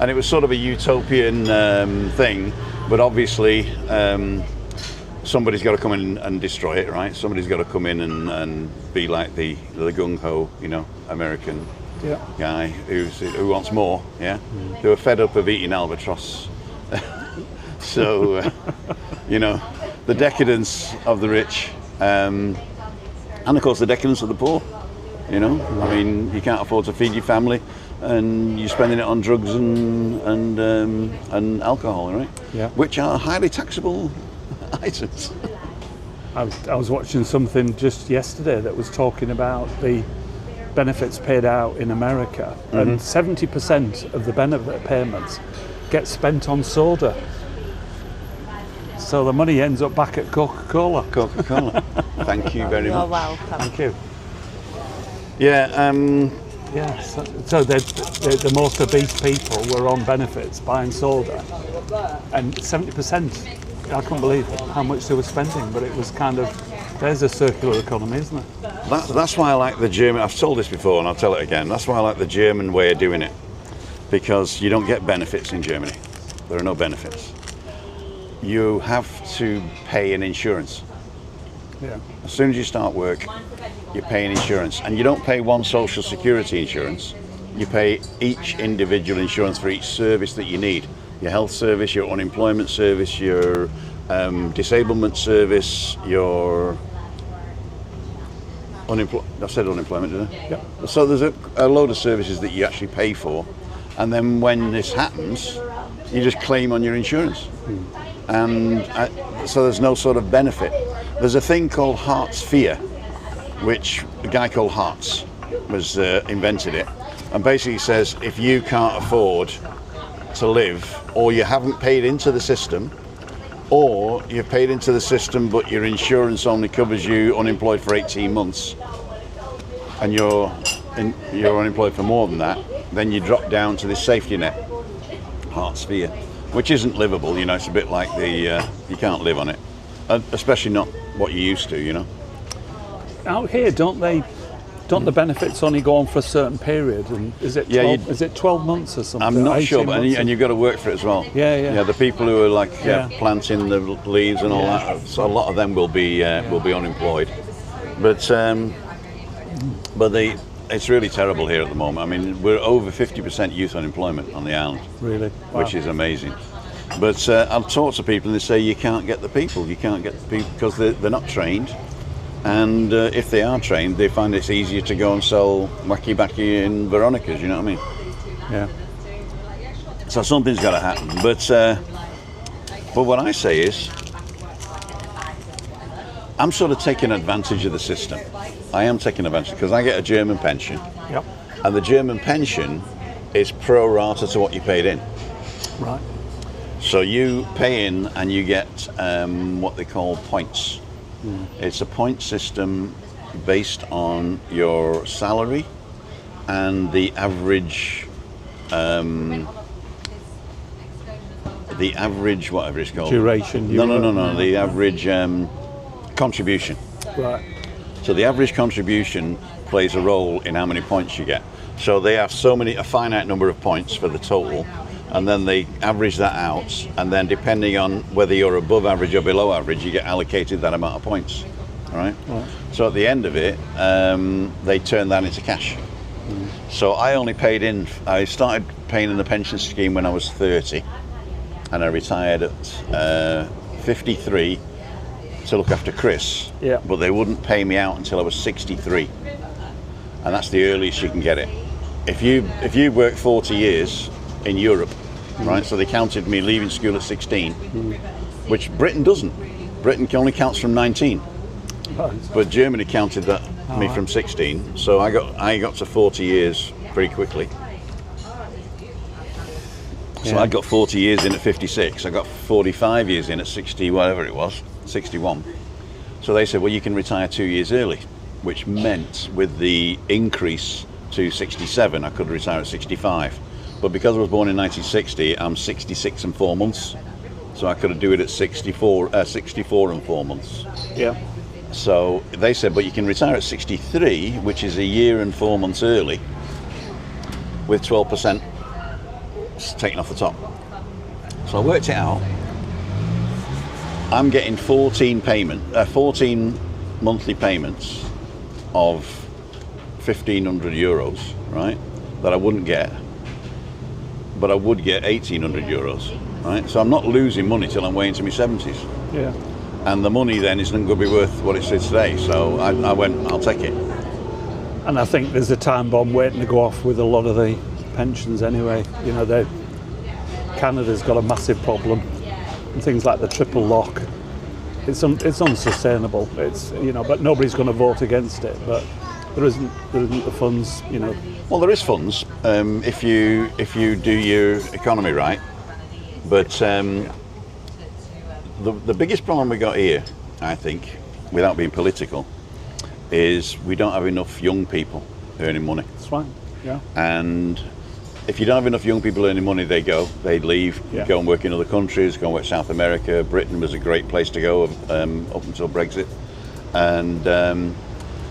And it was sort of a utopian thing, but obviously somebody's got to come in and destroy it, right? Somebody's got to come in and be like the gung-ho, you know, American guy who wants more, yeah? They were fed up of eating albatross. So, you know, the decadence of the rich, and of course the decadence of the poor, you know? I mean, you can't afford to feed your family, and you're spending it on drugs and alcohol, right? Yeah. Which are highly taxable items. I was watching something just yesterday that was talking about the benefits paid out in America, and 70% of the benefit payments get spent on soda. So the money ends up back at Coca-Cola. Coca-Cola. Thank you very You're much. welcome. Thank you. Yeah, Yeah, so the most obese people were on benefits buying soda, and 70%, I couldn't believe how much they were spending, but it was kind of, there's a circular economy, isn't it? that's why I like the German, I've told this before and I'll tell it again, that's why I like the German way of doing it, because you don't get benefits in Germany. There are no benefits. You have to pay an insurance. Yeah. As soon as you start work, you pay an insurance, and you don't pay one social security insurance. You pay each individual insurance for each service that you need. Your health service, your unemployment service, your disablement service, your I said unemployment, didn't I? Yeah. So there's a load of services that you actually pay for, and then when this happens, you just claim on your insurance. And so there's no sort of benefit. There's a thing called Hartz Fear, which a guy called Hartz was invented it, and basically says if you can't afford to live, or you haven't paid into the system, or you've paid into the system but your insurance only covers you unemployed for 18 months, and you're unemployed for more than that, then you drop down to this safety net, Hartz Fear, which isn't livable. You know, it's a bit like the you can't live on it, especially not what you used to, you know. Out here, don't the benefits only go on for a certain period? And is it 12, is it 12 months or something? I'm not sure, but and you've got to work for it as well. Yeah. The people who are like planting the leaves and all that, so a lot of them will be unemployed. But it's really terrible here at the moment. I mean, we're over 50% youth unemployment on the island. Really? Wow. Which is amazing. But I've talked to people and they say you can't get the people because they're not trained. And if they are trained, they find it's easier to go and sell wacky backy in Veronicas, you know what I mean? Yeah. So something's got to happen. But what I say is, I'm sort of taking advantage of the system. I am taking advantage because I get a German pension. Yep. And the German pension is pro rata to what you paid in. Right. So you pay in and you get what they call points. It's a point system based on your salary and the average whatever it's called. Duration. No. The average contribution. Right. So the average contribution plays a role in how many points you get. So they have a finite number of points for the total, and then they average that out, and then depending on whether you're above average or below average, you get allocated that amount of points. All right? So at the end of it, they turn that into cash. So I started paying in the pension scheme when I was 30, and I retired at 53 to look after Chris. Yeah. But they wouldn't pay me out until I was 63, and that's the earliest you can get it. If you work 40 years in Europe, right? So they counted me leaving school at 16, which Britain doesn't. Britain only counts from 19, but Germany counted me from 16. So I got to 40 years pretty quickly. So I got 40 years in at 56. I got 45 years in at 60, whatever it was, 61. So they said, well, you can retire 2 years early, which meant with the increase to 67, I could retire at 65. But because I was born in 1960, I'm 66 and 4 months. So I could do it at 64 and 4 months. Yeah. So they said, but you can retire at 63, which is a year and 4 months early, with 12% taken off the top. So I worked it out. I'm getting 14 monthly payments of 1,500 euros, right? That I wouldn't get, but I would get 1,800 euros, right? So I'm not losing money till I'm way into my 70s. Yeah. And the money then isn't going to be worth what it is today. So I went, I'll take it. And I think there's a time bomb waiting to go off with a lot of the pensions anyway. You know, Canada's got a massive problem. And things like the triple lock, it's unsustainable. It's, you know, but nobody's going to vote against it. But there isn't the funds, you know. Well, there is funds if you do your economy right. But the biggest problem we got here, I think, without being political, is we don't have enough young people earning money. That's right. Yeah. And if you don't have enough young people earning money, they leave, Yeah. go and work in other countries, go and work South America. Britain was a great place to go up until Brexit. And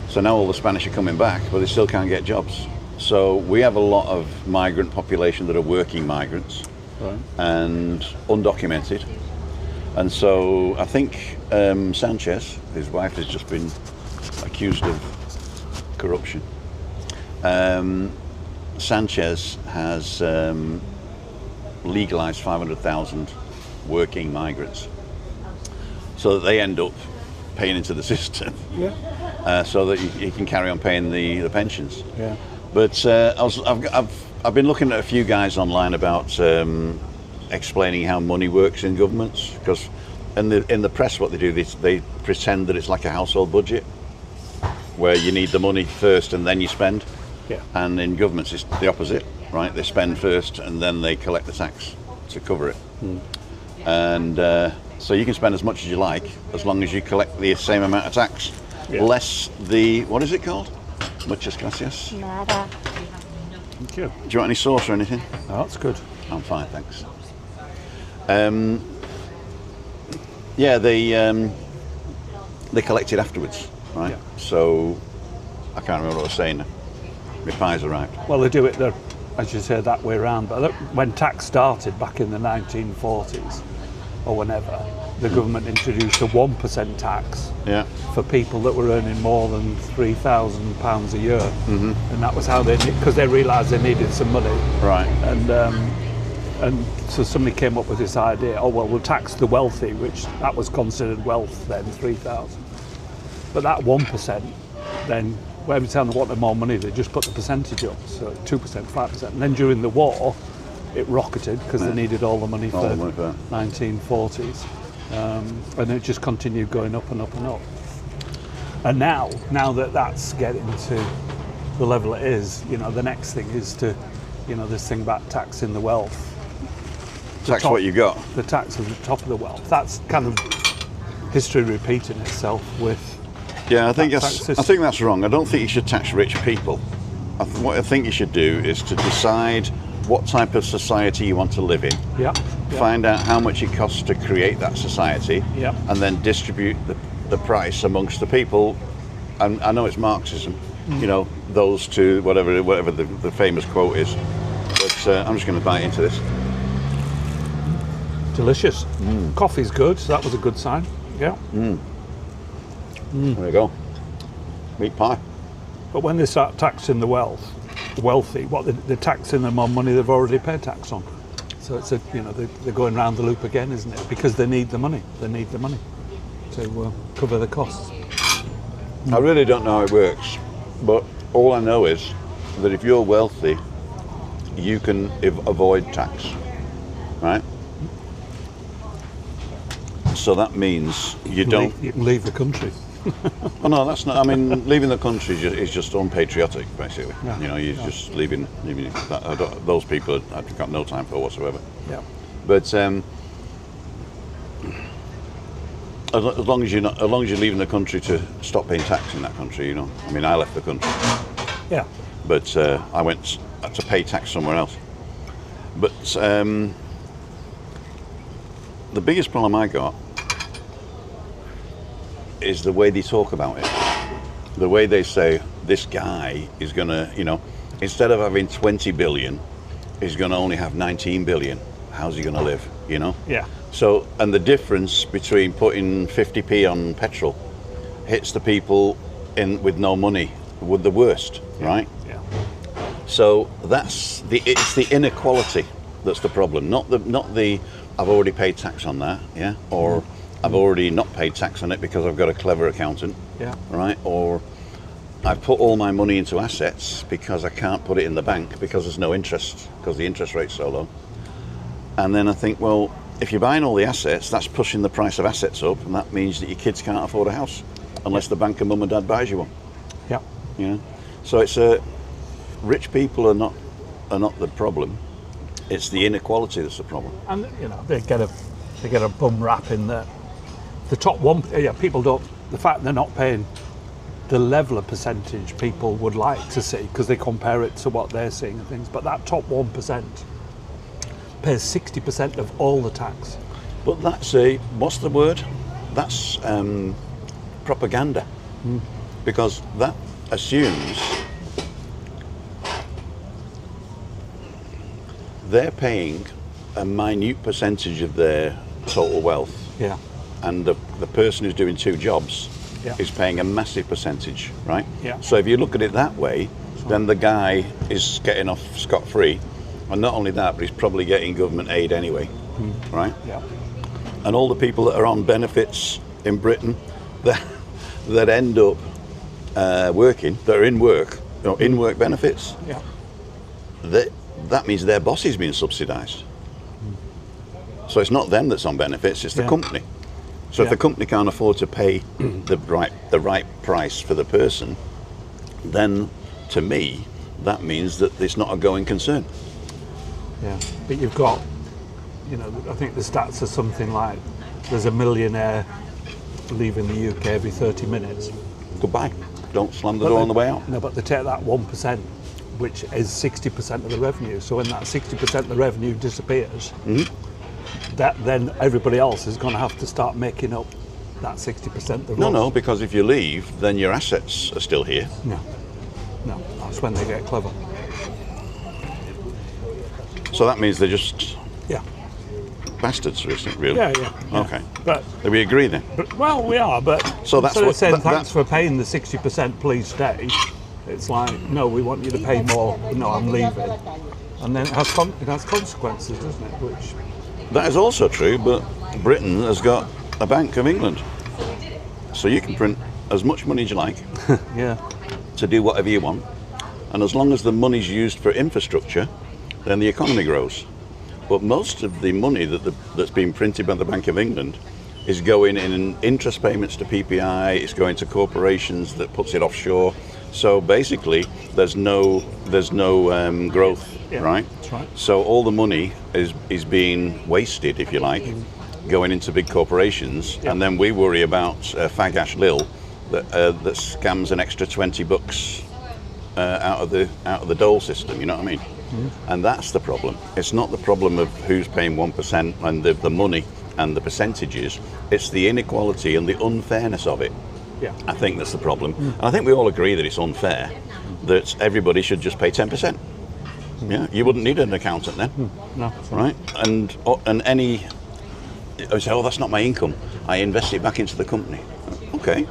so now all the Spanish are coming back, but they still can't get jobs. So we have a lot of migrant population that are working migrants, Right. and undocumented. And so I think Sanchez, his wife, has just been accused of corruption. Sanchez has legalized 500,000 working migrants, so that they end up paying into the system, Yeah. so that you can carry on paying the pensions. Yeah. But I've been looking at a few guys online about explaining how money works in governments, because in the press what they do, they pretend that it's like a household budget, where you need the money first and then you spend. Yeah. And in governments it's the opposite, right? They spend first and then they collect the tax to cover it. And so you can spend as much as you like, as long as you collect the same amount of tax, Yeah. less the, what is it called? Muchas gracias. Nada. Thank you. Do you want any sauce or anything? Oh, that's good. I'm fine, thanks. Yeah, they collect it afterwards, right? Yeah. So I can't remember what I was saying now. My pie's arrived. Well, they do it, as you say, that way around. But when tax started back in the 1940s or whenever, the government introduced a 1% tax Yeah. for people that were earning more than £3,000 a year. Mm-hmm. And that was how because they realised they needed some money. Right. And so somebody came up with this idea, oh, well, we'll tax the wealthy, which that was considered wealth then, 3,000. But that 1%, then every time they wanted more money, they just put the percentage up, so 2%, 5%. And then during the war, it rocketed because they needed all the money All for the money for that. 1940s. And it just continued going up and up and up. And now that that's getting to the level it is, you know, the next thing is to, you know, this thing about taxing the wealth. Tax what you got. The tax at the top of the wealth. That's kind of history repeating itself with. Yeah, I think tax that's. I system. think that's wrong. I don't think you should tax rich people. What I think you should do is to decide what type of society you want to live in. Yeah. Find out how much it costs to create that society, Yeah. and then distribute the price amongst the people. And I know it's Marxism, you know, those two, whatever the famous quote is. But I'm just going to bite into this. Delicious. Coffee's good, so that was a good sign. Yeah. There you go. Meat pie. But when they start taxing the wealthy, they're taxing them on money they've already paid tax on. So it's they're going round the loop again, isn't it? Because they need the money. They need the money to cover the costs. I really don't know how it works, but all I know is that if you're wealthy, you can avoid tax, right? So that means you don't. You can leave the country. Oh no, that's not. I mean, leaving the country is just unpatriotic, basically. Yeah. You know, you're just leaving those people. I've got no time for whatsoever. Yeah. But as long as you're leaving the country to stop paying tax in that country, you know. I mean, I left the country, Yeah. but I went to pay tax somewhere else. But the biggest problem I got is the way they talk about it. The way they say this guy is gonna, you know, instead of having 20 billion, he's gonna only have 19 billion. How's he gonna live, you know? Yeah. So, and the difference between putting 50p on petrol hits the people in with no money with the worst, right? Yeah. So it's the inequality that's the problem, not the I've already paid tax on that, yeah, or I've already not paid tax on it because I've got a clever accountant, Yeah. right, or I've put all my money into assets because I can't put it in the bank because there's no interest because the interest rate's so low. And then I think, well, if you're buying all the assets, that's pushing the price of assets up, and that means that your kids can't afford a house unless the bank and mum and dad buys you one. Yeah. You know, so it's rich people are not the problem. It's the inequality that's the problem. And you know they get a bum rap in the top one. Yeah, people don't. The fact they're not paying the level of percentage people would like to see because they compare it to what they're seeing and things. But that top 1% pays 60% of all the tax. But that's what's the word? That's propaganda, because that assumes they're paying a minute percentage of their total wealth, Yeah. and the person who's doing two jobs Yeah. is paying a massive percentage, right? Yeah. So if you look at it that way, then the guy is getting off scot-free, and not only that, but he's probably getting government aid anyway, right? Yeah. And all the people that are on benefits in Britain that end up working, that are in work, you know, in work benefits, Yeah. that means their boss is being subsidised. So it's not them that's on benefits, it's the Yeah. company. So if Yeah. the company can't afford to pay the right price for the person, then to me that means that it's not a going concern. Yeah. But you've got, you know, I think the stats are something like there's a millionaire leaving the UK every 30 minutes. Goodbye. Don't slam the door on the way out. No, but they take that 1%, which is 60% of the revenue. So when that 60% of the revenue disappears, that then everybody else is going to have to start making up that 60% of the loss. No, because if you leave, then your assets are still here. No, that's when they get clever. So that means they're just Yeah. bastards, isn't it, really? Yeah. Okay. But Do we agree then? well, we are. But So that's instead of what- saying that- thanks for paying the 60%, please stay. It's like, no, we want you to pay more. No, I'm leaving. And then it has consequences, doesn't it? Which That is also true, but Britain has got a Bank of England. So you can print as much money as you like yeah. to do whatever you want. And as long as the money's used for infrastructure, then the economy grows. But most of the money that's being printed by the Bank of England is going in interest payments to PPI, it's going to corporations that puts it offshore. So basically, there's no growth, Yeah, right? that's right. So all the money is being wasted, if you like, going into big corporations, Yeah. and then we worry about Fagash Lil that scams an extra $20 out of the dole system. You know what I mean? And that's the problem. It's not the problem of who's paying 1% and the money and the percentages. It's the inequality and the unfairness of it. Yeah. I think that's the problem. And I think we all agree that it's unfair, that everybody should just pay 10%. Yeah, you wouldn't need an accountant then, No. right? And any, I say, oh, that's not my income. I invest it back into the company. Okay,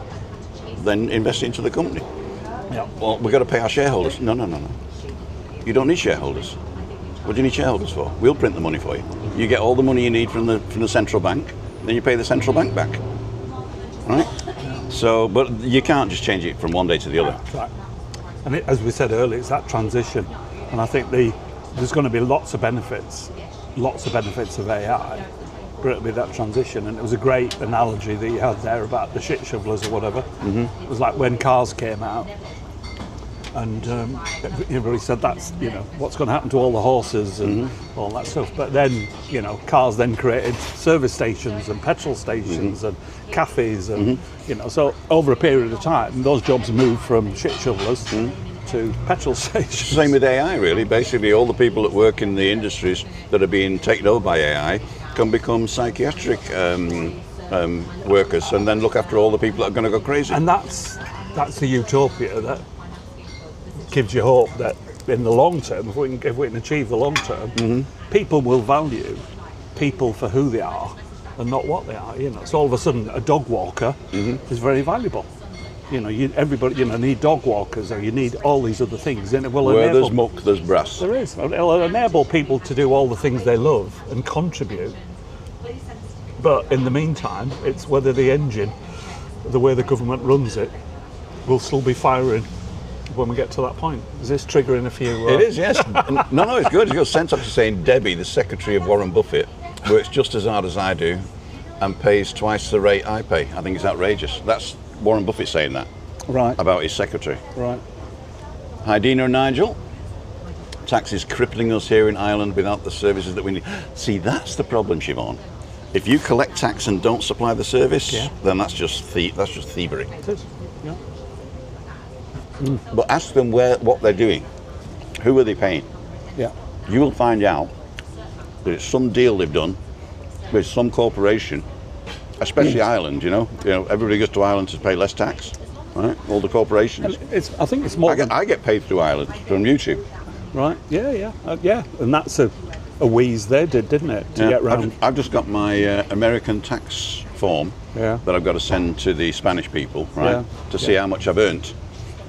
then invest it into the company. Yeah. Well, we've got to pay our shareholders. No. You don't need shareholders. What do you need shareholders for? We'll print the money for you. You get all the money you need from the central bank, then you pay the central bank back, right? So, but you can't just change it from one day to the other. Right. And as we said earlier, it's that transition. And I think there's going to be lots of benefits of AI, but it'll be that transition. And it was a great analogy that you had there about the shit shovelers or whatever. It was like when cars came out, And everybody said that's, you know, what's going to happen to all the horses and all that stuff. But then, you know, cars then created service stations and petrol stations and cafes and, you know, so over a period of time, those jobs moved from shit shovelers to petrol stations. Same with AI, really. Basically, all the people that work in the industries that are being taken over by AI can become psychiatric workers and then look after all the people that are going to go crazy. And that's the utopia that gives you hope that in the long term, if we can achieve the long term, people will value people for who they are and not what they are. You know, so all of a sudden, a dog walker is very valuable. You know, everybody, you know, need dog walkers, or you need all these other things, and it will Where enable, there's muck, there's brass. there is. It'll enable people to do all the things they love and contribute. But in the meantime, it's whether the engine, the way the government runs it, will still be firing when we get to that point. Is this triggering a few? It is, yes. No, it's good. It's got sense actually saying Debbie, the secretary of Warren Buffett, works just as hard as I do and pays twice the rate I pay. I think it's outrageous. That's Warren Buffett saying that Right. about his secretary. Right. Hi, Dina and Nigel. Tax is crippling us here in Ireland without the services that we need. See, that's the problem, Siobhan. If you collect tax and don't supply the service, then that's just thievery. It is. Yeah. But ask them what they're doing. Who are they paying? Yeah. You will find out that it's some deal they've done with some corporation, especially Ireland. You know, everybody goes to Ireland to pay less tax, right? All the corporations. And I think it's more. I get paid through Ireland from YouTube. Right. Yeah. Yeah. And that's a wheeze they did, didn't it, to get round? I've just got my American tax form that I've got to send to the Spanish people, right, to see how much I've earned.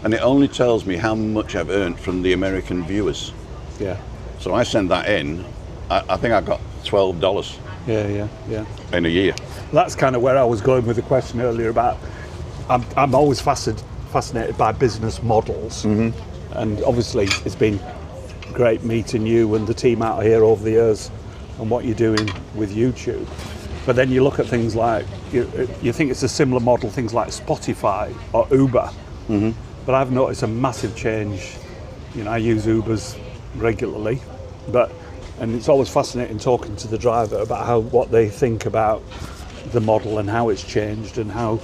And it only tells me how much I've earned from the American viewers. Yeah. So I send that in. I think I got $12 Yeah. in a year. That's kind of where I was going with the question earlier about. I'm always fascinated by business models, and obviously it's been great meeting you and the team out here over the years and what you're doing with YouTube. But then you look at things like you think it's a similar model, things like Spotify or Uber. But I've noticed a massive change. You know, I use Ubers regularly, and it's always fascinating talking to the driver about what they think about the model and how it's changed and how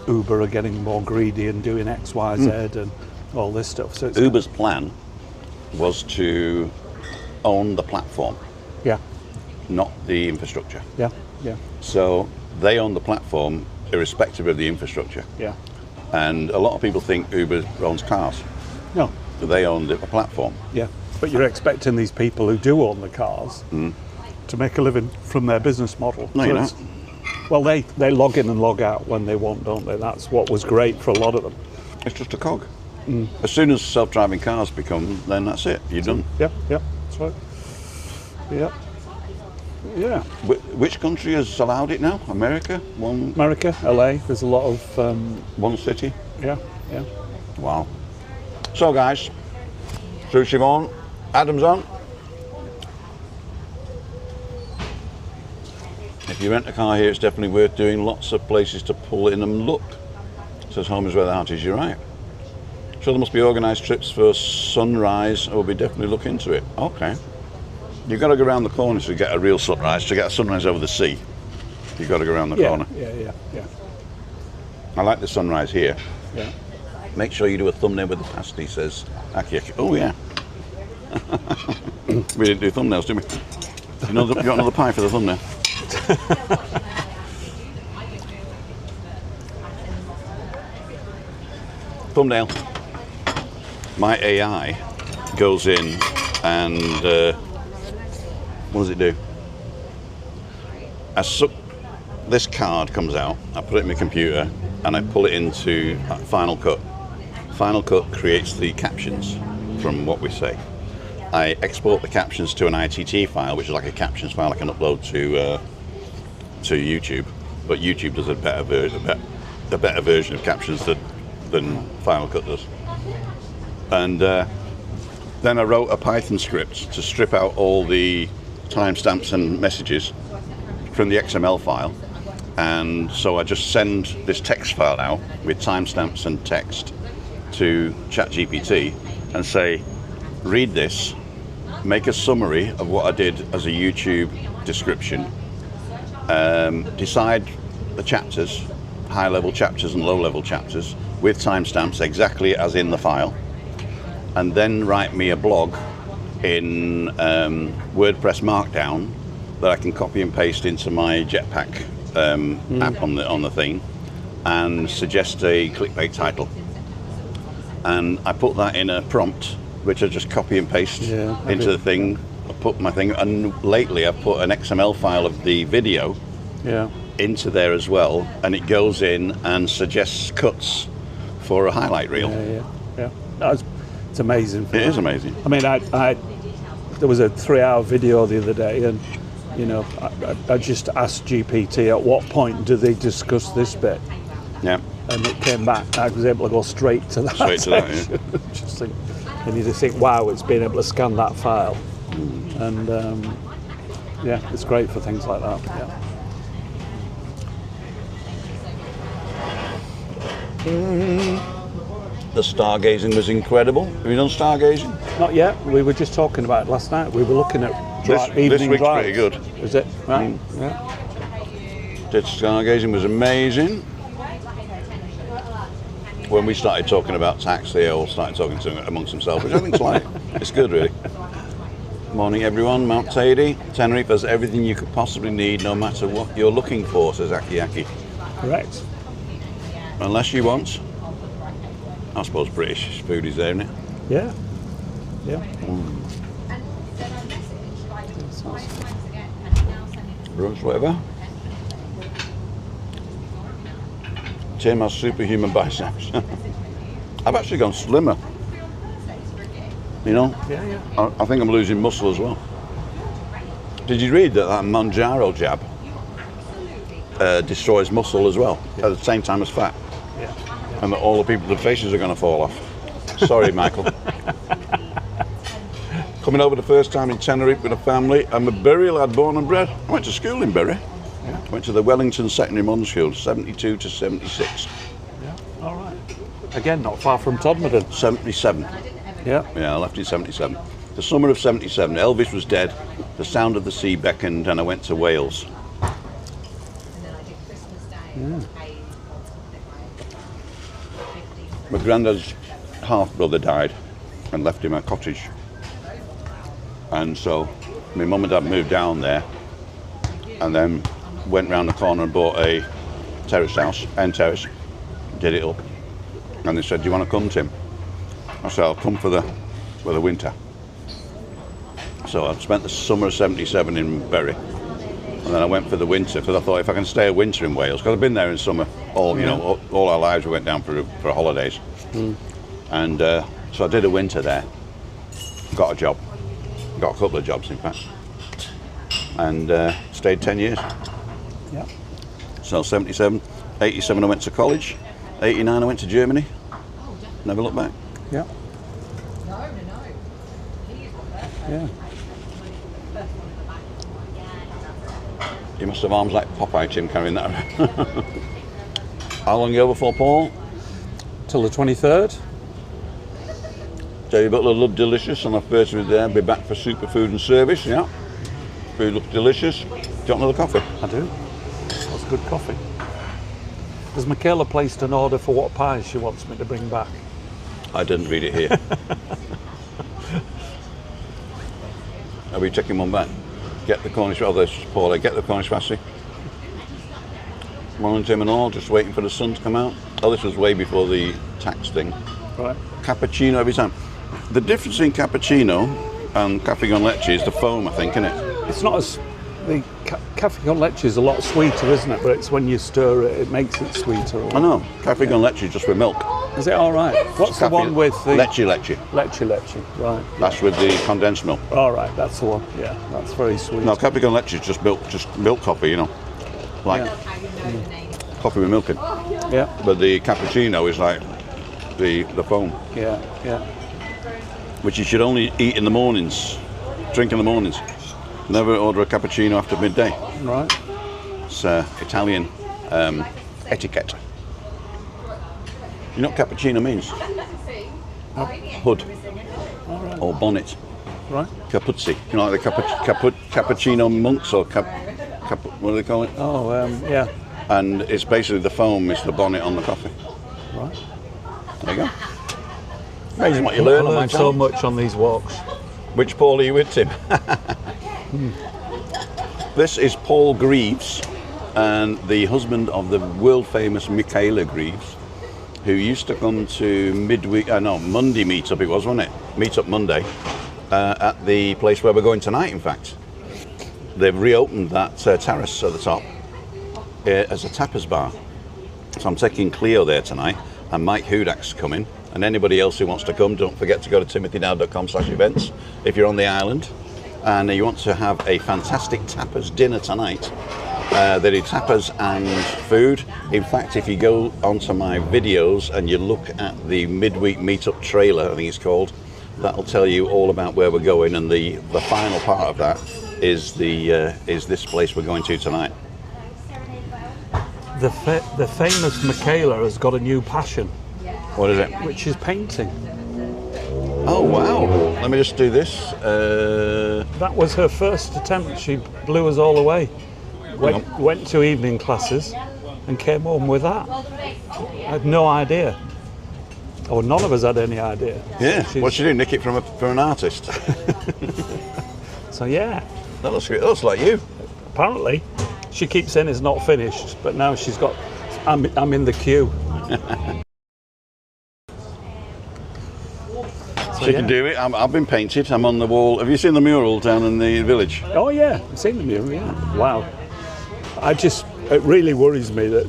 Uber are getting more greedy and doing X, Y, Z and all this stuff. So it's Uber's plan was to own the platform, not the infrastructure. Yeah. So they own the platform irrespective of the infrastructure. Yeah. And a lot of people think Uber owns cars. No. They own the platform. Yeah. But you're expecting these people who do own the cars to make a living from their business model. No, you're not. Well, they log in and log out when they want, don't they? That's what was great for a lot of them. It's just a cog. As soon as self-driving cars become, then that's it. You're done. Yeah. That's right. Yeah. Which country has allowed it now? America? America, LA. There's a lot of One city? Yeah. Wow. So guys, through Siobhan, Adam's on. If you rent a car here, it's definitely worth doing. Lots of places to pull in and look. Says home is where the heart is. You're right. Sure, there must be organised trips for sunrise. Or we definitely look into it. Okay. You've got to go around the corner to get a real sunrise. To get a sunrise over the sea, you've got to go around the corner. Yeah. I like the sunrise here. Yeah. Make sure you do a thumbnail with the pasty, says Aki. Oh yeah. We didn't do thumbnails, did we? You got another pie for the thumbnail? Thumbnail. My AI goes in and what does it do? This card comes out, I put it in my computer and I pull it into Final Cut. Final Cut creates the captions from what we say. I export the captions to an ITT file, which is like a captions file I can upload to YouTube, but YouTube does a better version of captions than Final Cut does. And then I wrote a Python script to strip out all the timestamps and messages from the XML file, and so I just send this text file out with timestamps and text to ChatGPT, and say, read this, make a summary of what I did as a YouTube description, decide the chapters, high-level chapters and low-level chapters, with timestamps exactly as in the file, and then write me a blog in WordPress Markdown that I can copy and paste into my Jetpack app on the thing, and suggest a clickbait title. And I put that in a prompt, which I just copy and paste into the thing. I put my thing, and lately I've put an XML file of the video into there as well, and it goes in and suggests cuts for a highlight reel. It's amazing. It is amazing. I mean, there was a 3-hour video the other day, and you know, I just asked GPT at what point do they discuss this bit. Yeah. And it came back. I was able to go straight to that. Straight to that, yeah. Just think, and you just think, wow, it's been able to scan that file, and it's great for things like that. The stargazing was incredible. Have you done stargazing? Not yet. We were just talking about it last night. We were looking at evening this week's drives. pretty good. Is it? Right. Yeah. Did stargazing, was amazing. When we started talking about tax, they all started talking amongst themselves, which I think's like, it's good, really. Morning, everyone. Mount Tady, Tenerife has everything you could possibly need, no matter what you're looking for, says Aki Aki. Correct. Unless you want, I suppose British food is there, isn't it? Yeah. Yeah. Brunch, whatever. Tim has superhuman biceps. I've actually gone slimmer. You know? Yeah. I think I'm losing muscle as well. Did you read that Manjaro jab destroys muscle as well at the same time as fat? Yeah. And that all the people, the faces are going to fall off. Sorry, Michael. Coming over the first time in Tenerife with a family. I'm a Bury lad, born and bred. I went to school in Bury. Yeah. Went to the Wellington Secondary Modern School, 72 to 76. Yeah. All right. Again, not far from Todmorden. 77. Yeah. Yeah, I left in 77. The summer of 77, Elvis was dead, the sound of the sea beckoned, and I went to Wales. Yeah. My granddad's half-brother died and left him a cottage. And so my mum and dad moved down there and then went round the corner and bought a terrace house, end terrace, did it up. And they said, do you want to come, Tim? I said, I'll come for the winter. So I spent the summer of 77 in Bury. And then I went for the winter, because I thought if I can stay a winter in Wales, because I've been there in summer, all our lives we went down for holidays. And so I did a winter there, got a job, got a couple of jobs in fact, and stayed 10 years. Yeah. So 77, 87 I went to college, 89 I went to Germany, never looked back. Yeah. Yeah. You must have arms like Popeye, Tim, carrying that around. How long are you over for, Paul? Till the 23rd. David Butler loved delicious, and I first was there. Be back for superfood and service. Yeah, food looks delicious. Do you want another coffee? I do. That's good coffee. Has Michaela placed an order for what pies she wants me to bring back? I didn't read it here. Are we taking one back? Get the Cornish. Oh, there's Paul. Get the Cornish pasty. Morning, Tim and all. Just waiting for the sun to come out. Oh, this was way before the tax thing. Right. Cappuccino every time. The difference in cappuccino and cafe con leche is the foam, I think, isn't it? It's not as the cafe con leche is a lot sweeter, isn't it? But it's when you stir it, it makes it sweeter. I know. Cafe con leche is just with milk. Is it all right? What's the one with the leche? Leche. Right. That's with the condensed milk. All right, that's the one. Yeah, that's very sweet. No, cafe con leche is just milk coffee, you know, like coffee with milk in. Yeah. But the cappuccino is like the foam. Yeah. Which you should only eat in the mornings, drink in the mornings. Never order a cappuccino after midday. Right. It's Italian etiquette. You know what cappuccino means? No. Hood. or bonnet. Right. Capuzzi. You know, like the cappuccino monks or what do they call it? Oh, yeah. And it's basically the foam is the bonnet on the coffee. Right. There you go. Amazing what you I learn on my learned so channel. much on these walks. Which Paul are you with, Tim? This is Paul Greaves, and the husband of the world famous Michaela Greaves, who used to come to Monday meetup, it was, wasn't it? Meetup Monday, at the place where we're going tonight, in fact. They've reopened that terrace at the top as a tapas bar. So I'm taking Cleo there tonight, and Mike Hudak's coming. And anybody else who wants to come, don't forget to go to timothydow.com/events if you're on the island and you want to have a fantastic tapas dinner tonight. They do tapas and food. In fact, if you go onto my videos and you look at the midweek meetup trailer, I think it's called, that'll tell you all about where we're going, and the final part of that is this place we're going to tonight. The famous Michaela has got a new passion. What is it? Which is painting. Oh wow! Let me just do this. That was her first attempt. She blew us all away. Went to evening classes and came home with that. I had no idea. Or none of us had any idea. Yeah. What'd she do? Nick it from an artist? So yeah. That looks good. That looks like you. Apparently, she keeps saying it's not finished, but now she's got. I'm in the queue. She can do it. I've been painted. I'm on the wall. Have you seen the mural down in the village? Oh yeah, I've seen the mural. Yeah. Wow. It really worries me that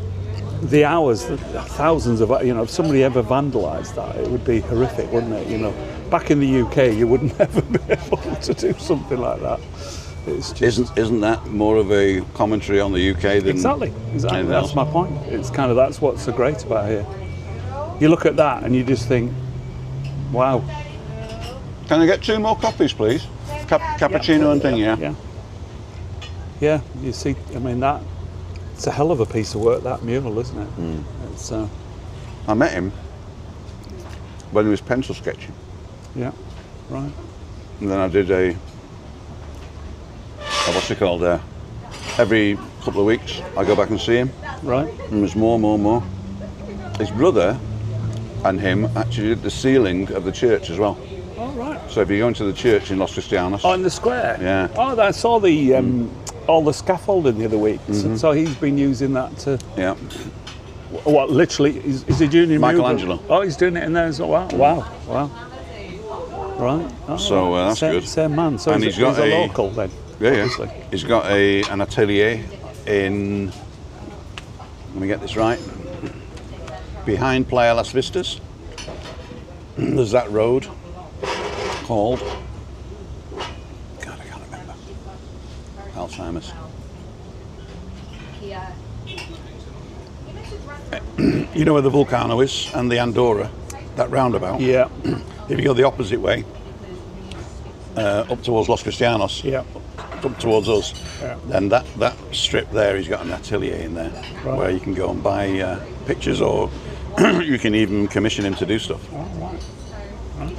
the hours, thousands of, if somebody ever vandalised that, it would be horrific, wouldn't it? Back in the UK, you would never be able to do something like that. It's just, isn't that more of a commentary on the UK than exactly. That's my point. It's kind of that's what's so great about here. You look at that and you just think, wow. Can I get 2 more coffees, please? Cappuccino and thing, yeah. Yeah, you see, it's a hell of a piece of work, that mural, isn't it? Mm. It's, I met him when he was pencil sketching. Yeah, right. And then I did what's it called? Every couple of weeks, I go back and see him. Right. And there's more. His brother and him actually did the ceiling of the church as well. Oh, right. So if you go into the church in Los Cristianos. Oh, in the square? Yeah. Oh, I saw the all the scaffolding the other week. Mm-hmm. So he's been using that to... Yeah. What, literally, is he doing it? Michelangelo. Oh, he's doing it in there as well. Wow. Right. Oh, so that's good. Same man. So and he's a local then? Yeah. Obviously. He's got an atelier in... Let me get this right. Behind Playa Las Vistas. There's that road called... God, I can't remember. Alzheimer's. You know where the Volcano is and the Andorra, that roundabout? Yeah. If you go the opposite way, up towards Los Cristianos, Yeah. up towards us, Yeah. then that strip there, he's got an atelier in there where you can go and buy pictures, or you can even commission him to do stuff. Oh, right.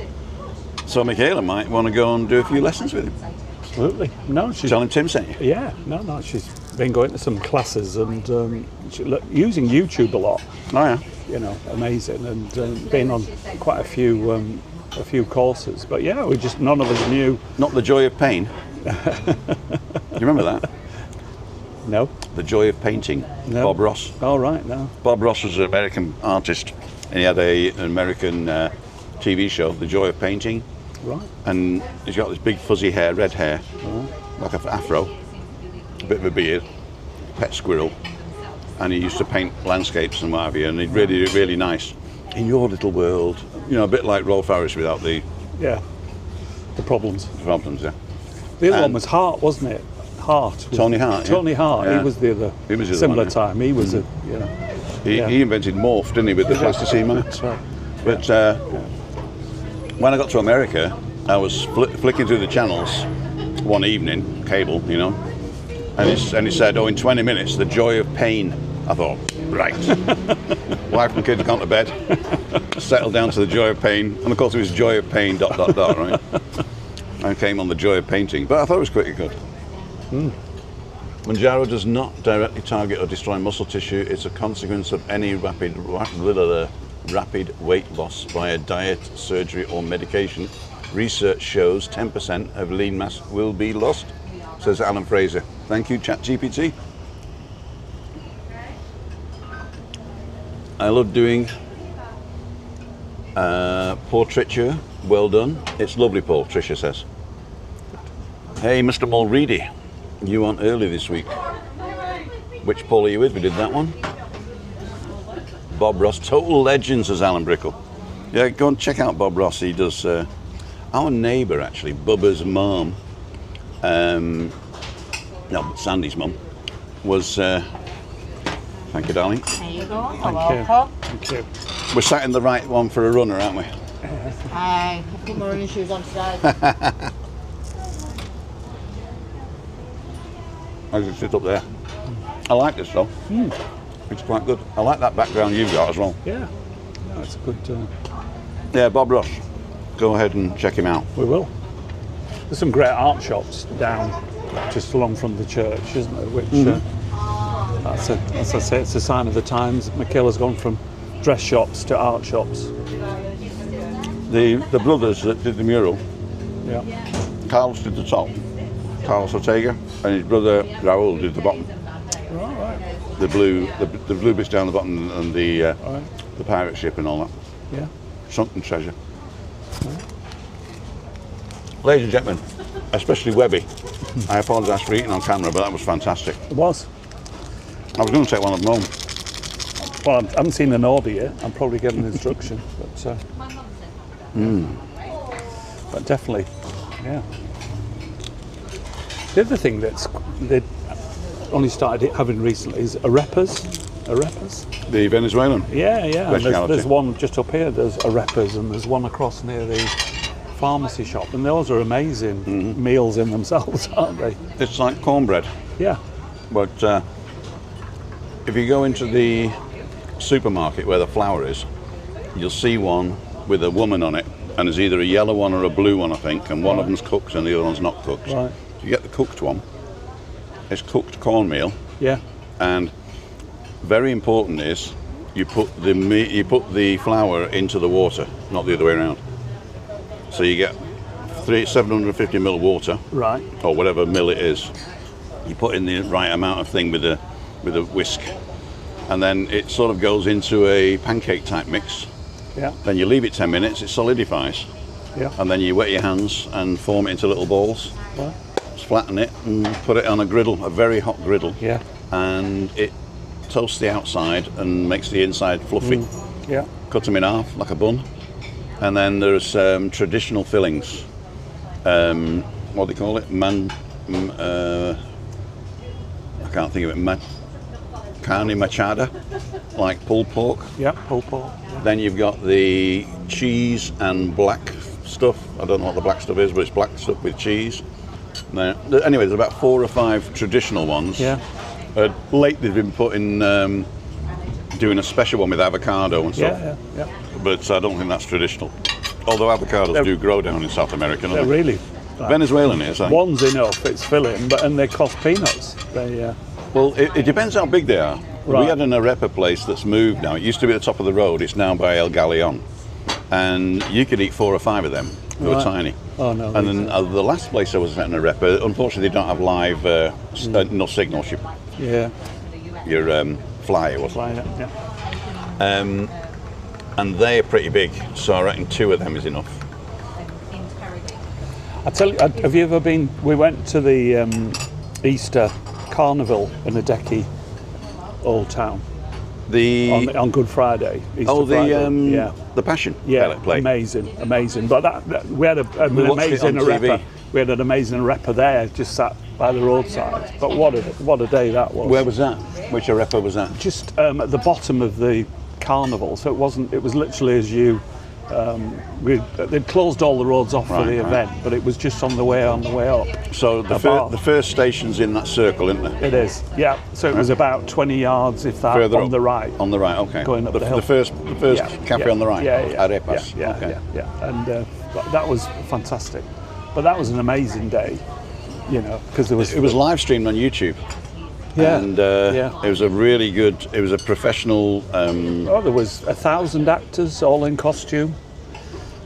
So Michaela might want to go and do a few lessons with him. Absolutely. No, she's... Tell him Tim sent you. Yeah. No, she's been going to some classes and using YouTube a lot. Oh yeah. Amazing, and been on quite a few courses. But yeah, none of us knew. Not The Joy of Pain. Do you remember that? No. The Joy of Painting. No. Bob Ross. Oh right, no. Bob Ross was an American artist, and he had an American TV show, The Joy of Painting. Right. And he's got this big fuzzy hair, red hair, like an afro, a bit of a beard, pet squirrel, and he used to paint landscapes and what have you, and he'd really nice. In your little world, a bit like Rolf Harris without the problems. Yeah. The other one was Hart, wasn't it? Tony Hart. Tony Hart. Yeah. He was the other. He was the other similar one, yeah. time. He was He invented morph, didn't he, with the plasticine man? That's right. But when I got to America, I was flicking through the channels one evening, cable, and he said, in 20 minutes, The Joy of Pain. I thought, right. Wife and kids gone to bed. settled down to the joy of pain, and of course it was joy of pain, ... right? I came on the joy of painting, but I thought it was pretty good. Manjaro does not directly target or destroy muscle tissue. It's a consequence of any rapid weight loss via diet, surgery, or medication. Research shows 10% of lean mass will be lost, says Alan Fraser. Thank you, ChatGPT. I love doing portraiture. Well done. It's lovely, Paul, Tricia says. Hey, Mr. Mulready, you on early this week. Which Paul are you with? We did that one. Bob Ross, total legend, says Alan Brickle. Yeah, go and check out Bob Ross. He does, our neighbour actually, Bubba's mum, no, Sandy's mum, was, thank you, darling. There you go. Thank you. Paul. Thank you. We're sat in the right one for a runner, aren't we? I've put my running shoes on today. I just sit up there. I like this though. It's quite good. I like that background you've got as well. Yeah. No, it's a good. Yeah, Bob Ross. Go ahead and check him out. We will. There's some great art shops down just along from the church, isn't there? Which that's as I say, it's a sign of the times. Michaela's gone from dress shops to art shops. The brothers that did the mural, Yeah. Carlos did the top, Carlos Ortega, and his brother Raul did the bottom. Right. The blue bits down the bottom and the Right. the pirate ship and all that. Yeah. Sunken treasure. Ladies and gentlemen, especially Webby, I apologise for eating on camera, but that was fantastic. It was. I was going to take one of them home. Well, I haven't seen an order yet. I'm probably getting an instruction, but definitely, yeah. The other thing they only started having recently is arepas. The Venezuelan. Yeah. And Speciality. there's one just up here. There's arepas, and there's one across near the pharmacy shop, and those are amazing meals in themselves, aren't they? It's like cornbread, Yeah. but if you go into the supermarket where the flour is, you'll see one with a woman on it, and there's either a yellow one or a blue one, I think, and one of them's cooked and the other one's not cooked. Right. If you get the cooked one, it's cooked cornmeal, Yeah. and very important is you put the flour into the water, not the other way around. So you get 750 ml water, Right. or whatever mil it is. You put in the right amount of thing with a whisk, and then it sort of goes into a pancake type mix. Yeah. Then you leave it 10 minutes, it solidifies, Yeah. and then you wet your hands and form it into little balls, Right. flatten it and put it on a griddle, a very hot griddle, Yeah. and it toasts the outside and makes the inside fluffy. Yeah. Cut them in half like a bun, and then there's traditional fillings. What do they call it? I can't think of it. Carne machada, like pulled pork. Yeah. Pulled pork. Then you've got the cheese and black stuff. I don't know what the black stuff is, but it's black stuff with cheese. Now, anyway, there's about 4 or 5 traditional ones. Yeah. Lately, they've been putting doing a special one with avocado and stuff. Yeah. But I don't think that's traditional. Although avocados do grow down in South America. They're really. Venezuelan is. One's enough. It's filling, and they cost peanuts. They. Well, it depends how big they are. Right. We had an arepa place that's moved now. It used to be at the top of the road. It's now by El Galeon. And you could eat 4 or 5 of them. They were Right. tiny. Oh no. And then the last place I was at an arepa, unfortunately they don't have live, no signals. Yeah. Your flyer was. Fly it. Yeah. And they're pretty big. So I reckon 2 of them is enough. I tell you, have you ever been? We went to the Easter Carnival in Adeki, Old Town, on Good Friday. Easter Friday. the Passion play. amazing. But we had an We watched it amazing on TV. arepa. We had an amazing arepa there, just sat by the roadside. But what a day that was! Where was that? Which arepa was that? Just at the bottom of the carnival. So it wasn't. It was literally as you They'd closed all the roads off for the event, but it was just on the way up. So the first station's in that circle, isn't it? It is, yeah. So it was about 20 yards, if that, Further on up. the right. On the right, okay. Going up the hill. The first cafe on the right. Arepas. Yeah. And that was fantastic. But that was an amazing day, you know, because there was. It was live streamed on YouTube. Yeah. And it was a really good. It was a professional. There was 1,000 actors, all in costume,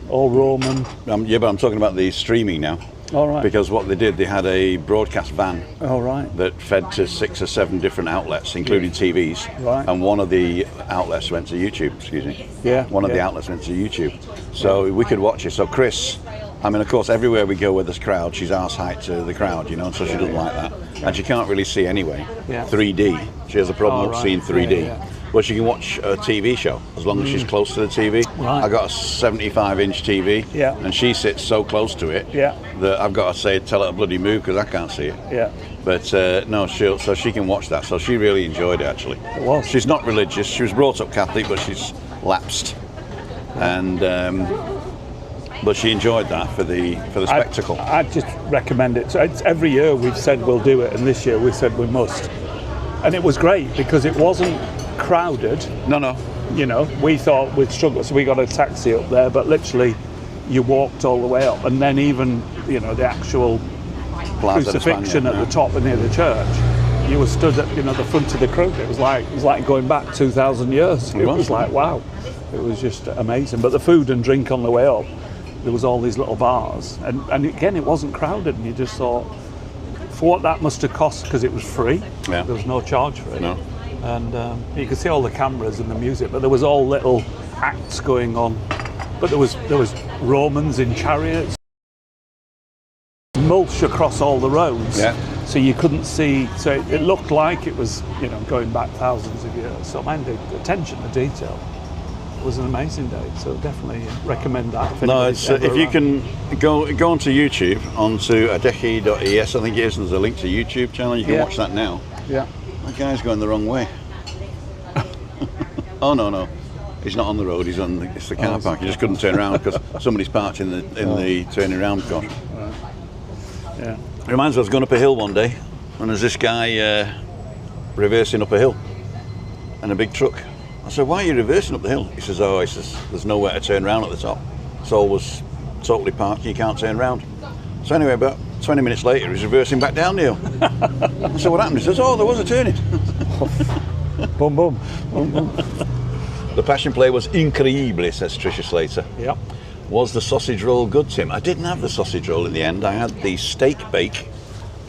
all Roman. Yeah, but I'm talking about the streaming now. All right. Because what they did, they had a broadcast van. All right. That fed to 6 or 7 different outlets, including TVs. Right. And one of the outlets went to YouTube. Excuse me. Yeah. One of the outlets went to YouTube, so we could watch it. So Chris. I mean, of course, everywhere we go with this crowd, she's arse height to the crowd, you know, so she doesn't like that. And she can't really see anyway. 3D. She has a problem with seeing 3D. But she can watch a TV show as long as she's close to the TV. Right. I got a 75-inch TV, and she sits so close to it that I've got to tell her to bloody move because I can't see it. Yeah. But no, so she can watch that. So she really enjoyed it, actually. It was. She's not religious. She was brought up Catholic, but she's lapsed. And... but she enjoyed that for the spectacle. I just recommend it. So every year we've said we'll do it, and this year we said we must. And it was great because it wasn't crowded. No. You know, we thought we'd struggle, so we got a taxi up there, but literally you walked all the way up, and then even, you know, the actual Plaza crucifixion at the top and near the church, you were stood at, you know, the front of the crowd. It was like going back 2,000 years. It was like, wow. It was just amazing. But the food and drink on the way up, there was all these little bars, and again, it wasn't crowded, and you just thought, for what that must have cost, because it was free, there was no charge for it. No. And you could see all the cameras and the music, but there was all little acts going on. But there was Romans in chariots, mulch across all the roads, so you couldn't see. So it looked like it was, you know, going back thousands of years. So man, the attention to detail. It was an amazing day, so definitely recommend that. If you can go onto YouTube, onto adehi.es, I think it is, and there's a link to YouTube channel, you can watch that now. Yeah. That guy's going the wrong way. Oh no, he's not on the road, it's the car park. He just couldn't turn around because somebody's parked in the turning around car. Right. Yeah. It reminds me, I was going up a hill one day, and there's this guy reversing up a hill, and a big truck. I said, why are you reversing up the hill? He says, there's nowhere to turn around at the top. It's always totally parked, you can't turn around. So anyway, about 20 minutes later, he's reversing back down the hill. I said, what happened? He says, there was a turning. Boom, boom. The passion play was incredibile, says Tricia Slater. Yep. Was the sausage roll good, Tim? I didn't have the sausage roll in the end. I had the steak bake,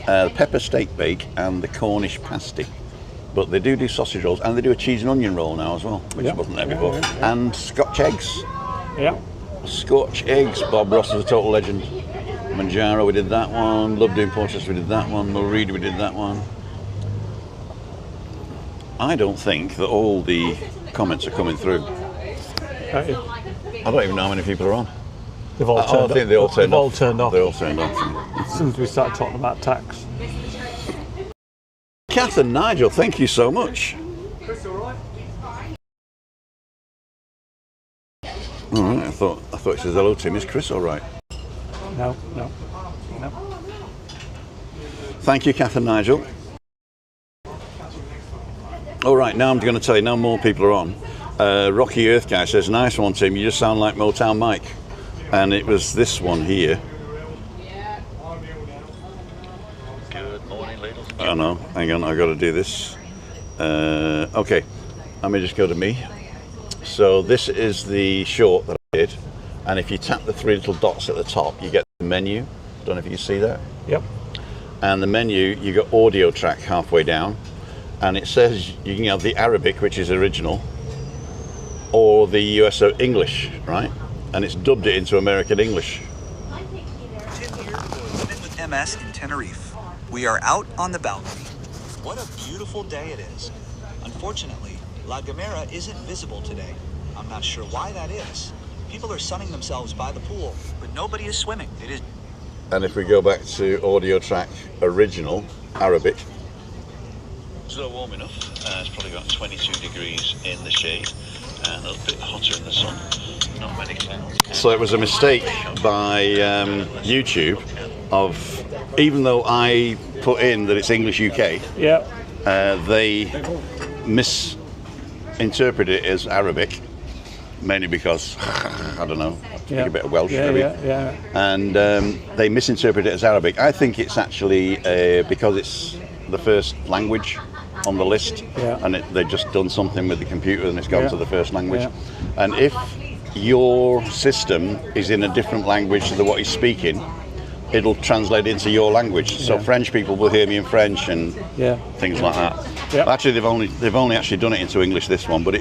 pepper steak bake, and the Cornish pasty. But they do sausage rolls, and they do a cheese and onion roll now as well, which wasn't there before. And Scotch eggs. Yeah. Scotch eggs. Bob Ross is a total legend. Manjaro, we did that one. Love doing Porteous, we did that one. Mulreed, we did that one. I don't think that all the comments are coming through. I don't even know how many people are on. They've all turned off. I think they all turned off. They all turned off. As soon as we start talking about tax. Kath and Nigel, thank you so much. Chris, all right? All right, I thought it says hello, Tim. Is Chris all right? No. Thank you, Kath and Nigel. All right, now I'm going to tell you, now more people are on. Rocky Earth Guy says, nice one, Tim. You just sound like Motown Mike. And it was this one here. Good morning, ladies. Oh no, hang on, I've got to do this. Okay, let me just go to me. So this is the short that I did, and if you tap the 3 little dots at the top, you get the menu. Don't know if you can see that. Yep. And the menu, you got audio track halfway down, and it says you can have the Arabic, which is original, or the USO English, right? And it's dubbed it into American English. Tim here, living with MS in Tenerife. We are out on the balcony. What a beautiful day it is. Unfortunately, La Gomera isn't visible today. I'm not sure why that is. People are sunning themselves by the pool, but nobody is swimming. It is. And if we go back to audio track original, Arabic. It's not warm enough. It's probably about 22 degrees in the shade and a little bit hotter in the sun. not many sounds. So it was a mistake by YouTube of, even though I put in that it's English UK, Yeah. they misinterpreted it as Arabic, mainly because, I don't know, I speak a bit of Welsh, maybe. Yeah. And they misinterpret it as Arabic. I think it's actually because it's the first language on the list, and they've just done something with the computer and it's gone to the first language. And if your system is in a different language to what he's speaking, it'll translate into your language. So French people will hear me in French and things like that. Actually, they've only actually done it into English, this one, but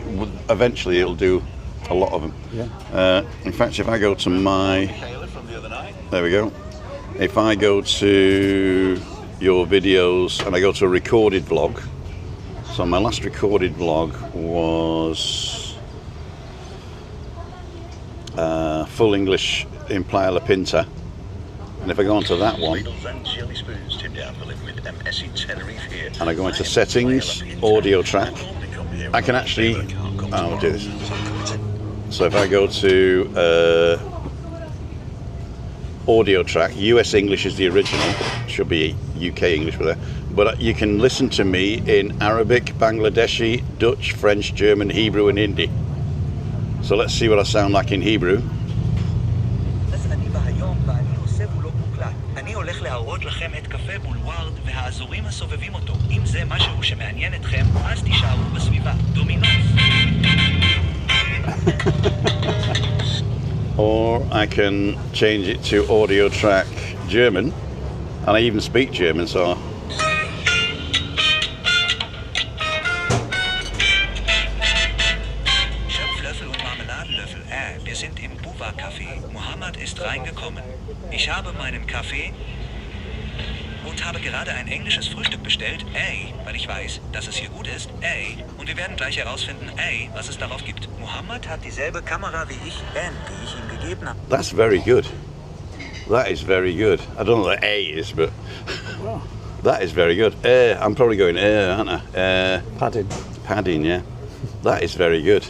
eventually it'll do a lot of them. In fact, if I go to there we go. If I go to your videos and I go to a recorded vlog, so my last recorded vlog was full English in Playa La Pinta, and if I go onto that one and I go into settings, audio track, I can actually, I'll do this. So if I go to audio track, US English is the original, should be UK English for there, but you can listen to me in Arabic, Bangladeshi, Dutch, French, German, Hebrew and Hindi. So let's see what I sound like in Hebrew. אני הולך להראות לכם את קפה בולווארד והאזורים הסובבים אותו. אם זה משהו שמעניין אתכם, אז תישארו בסביבה. דומינוס. Or I can change it to audio track German, and I even speak German, so Schöpflöffel und Marmeladenlöffel. Wir sind im Buwa-Café. Mohammed ist reingekommen. Ich habe meinen Kaffee und habe gerade ein englisches Frühstück bestellt. Weil ich weiß, dass es hier gut ist. Und wir werden gleich herausfinden, was es darauf gibt. Mohammed hat dieselbe Kamera wie ich, die ich ihm gegeben habe. that's very good. That is very good. I don't know what A is, but that is very good. I'm probably going aren't I? Padding, yeah. That is very good.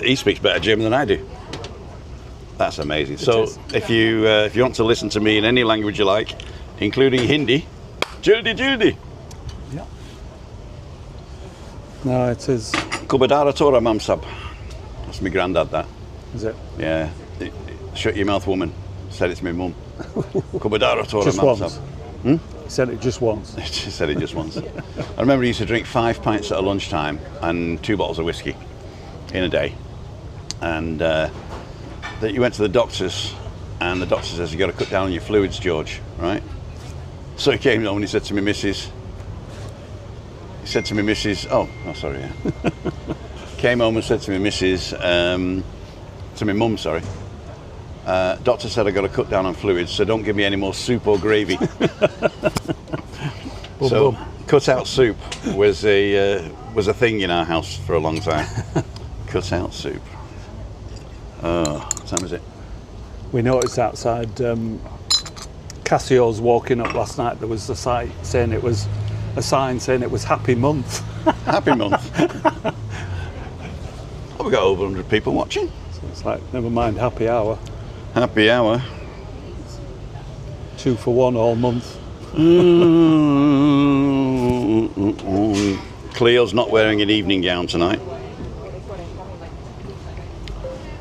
He speaks better German than I do. That's amazing. So if you want to listen to me in any language you like, including Hindi, Juldi. Yeah. No, it is. Kubadara Tora Mamsab. That's my granddad, that. Is it? Yeah. Shut your mouth, woman. Said it to my mum. Kubadara Tora Just Mamsab. once. He said it just once. She said it just once. I remember he used to drink 5 pints at a lunchtime and 2 bottles of whiskey in a day. And that you went to the doctors, and the doctor says, you got to cut down on your fluids, George, right? So he came home and he said to me, Mrs. Came home and said to me, to my mum, sorry. Doctor said I got to cut down on fluids, so don't give me any more soup or gravy. So cut out soup was a thing in our house for a long time. Cut out soup. Oh, what time is it? We noticed outside Cassio's walking up last night. There was a sign saying it was Happy Month. Happy Month. Oh, we got over 100 people watching. So it's like, never mind Happy Hour. Happy hour. 2 for 1 all month. Cleo's not wearing an evening gown tonight.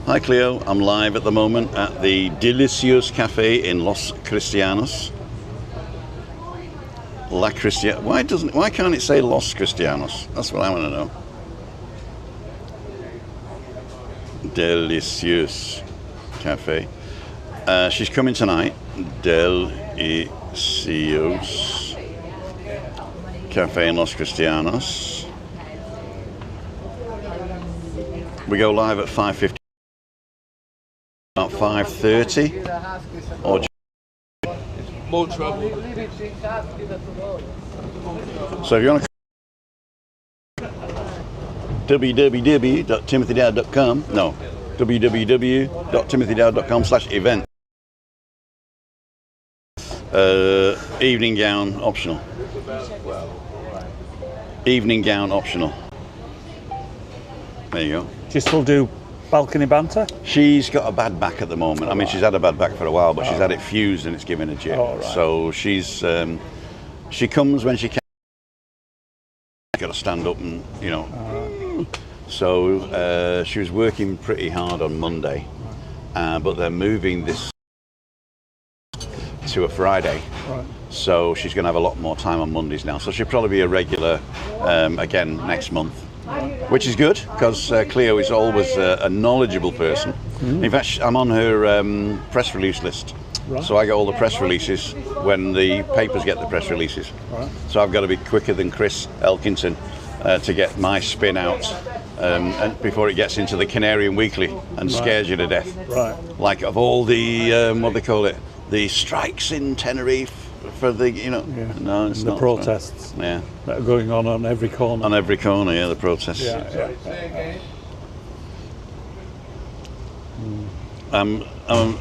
Hi Cleo, I'm live at the moment at the Delicious Cafe in Los Cristianos. Why can't it say Los Cristianos? That's what I want to know. Delicious Cafe. She's coming tonight. Delicious Cafe in Los Cristianos. We go live at 5:50. About 5:30 or More trouble. so if you want to www.timothydowd.com www.timothydowd.com/event. Evening gown optional. Evening gown optional. There you go. Do you still do balcony banter? She's got a bad back at the moment. I mean, she's had a bad back for a while, but she's had it fused and it's giving her jip. Oh, right. So she's she comes when she can. Got to stand up and So she was working pretty hard on Monday, but they're moving this to a Friday. Right. So she's going to have a lot more time on Mondays now. So she'll probably be a regular again next month, which is good because Cleo is always a knowledgeable person. In fact, I'm on her press release list. Right. So I get all the press releases when the papers get the press releases. Right. So I've got to be quicker than Chris Elkington to get my spin out and before it gets into the Canarian Weekly and scares you to death. Right. Like of all the, what they call it, the strikes in Tenerife for the, no, it's The not. protests Yeah. that are going on every corner. On every corner, yeah, the protests. Yeah.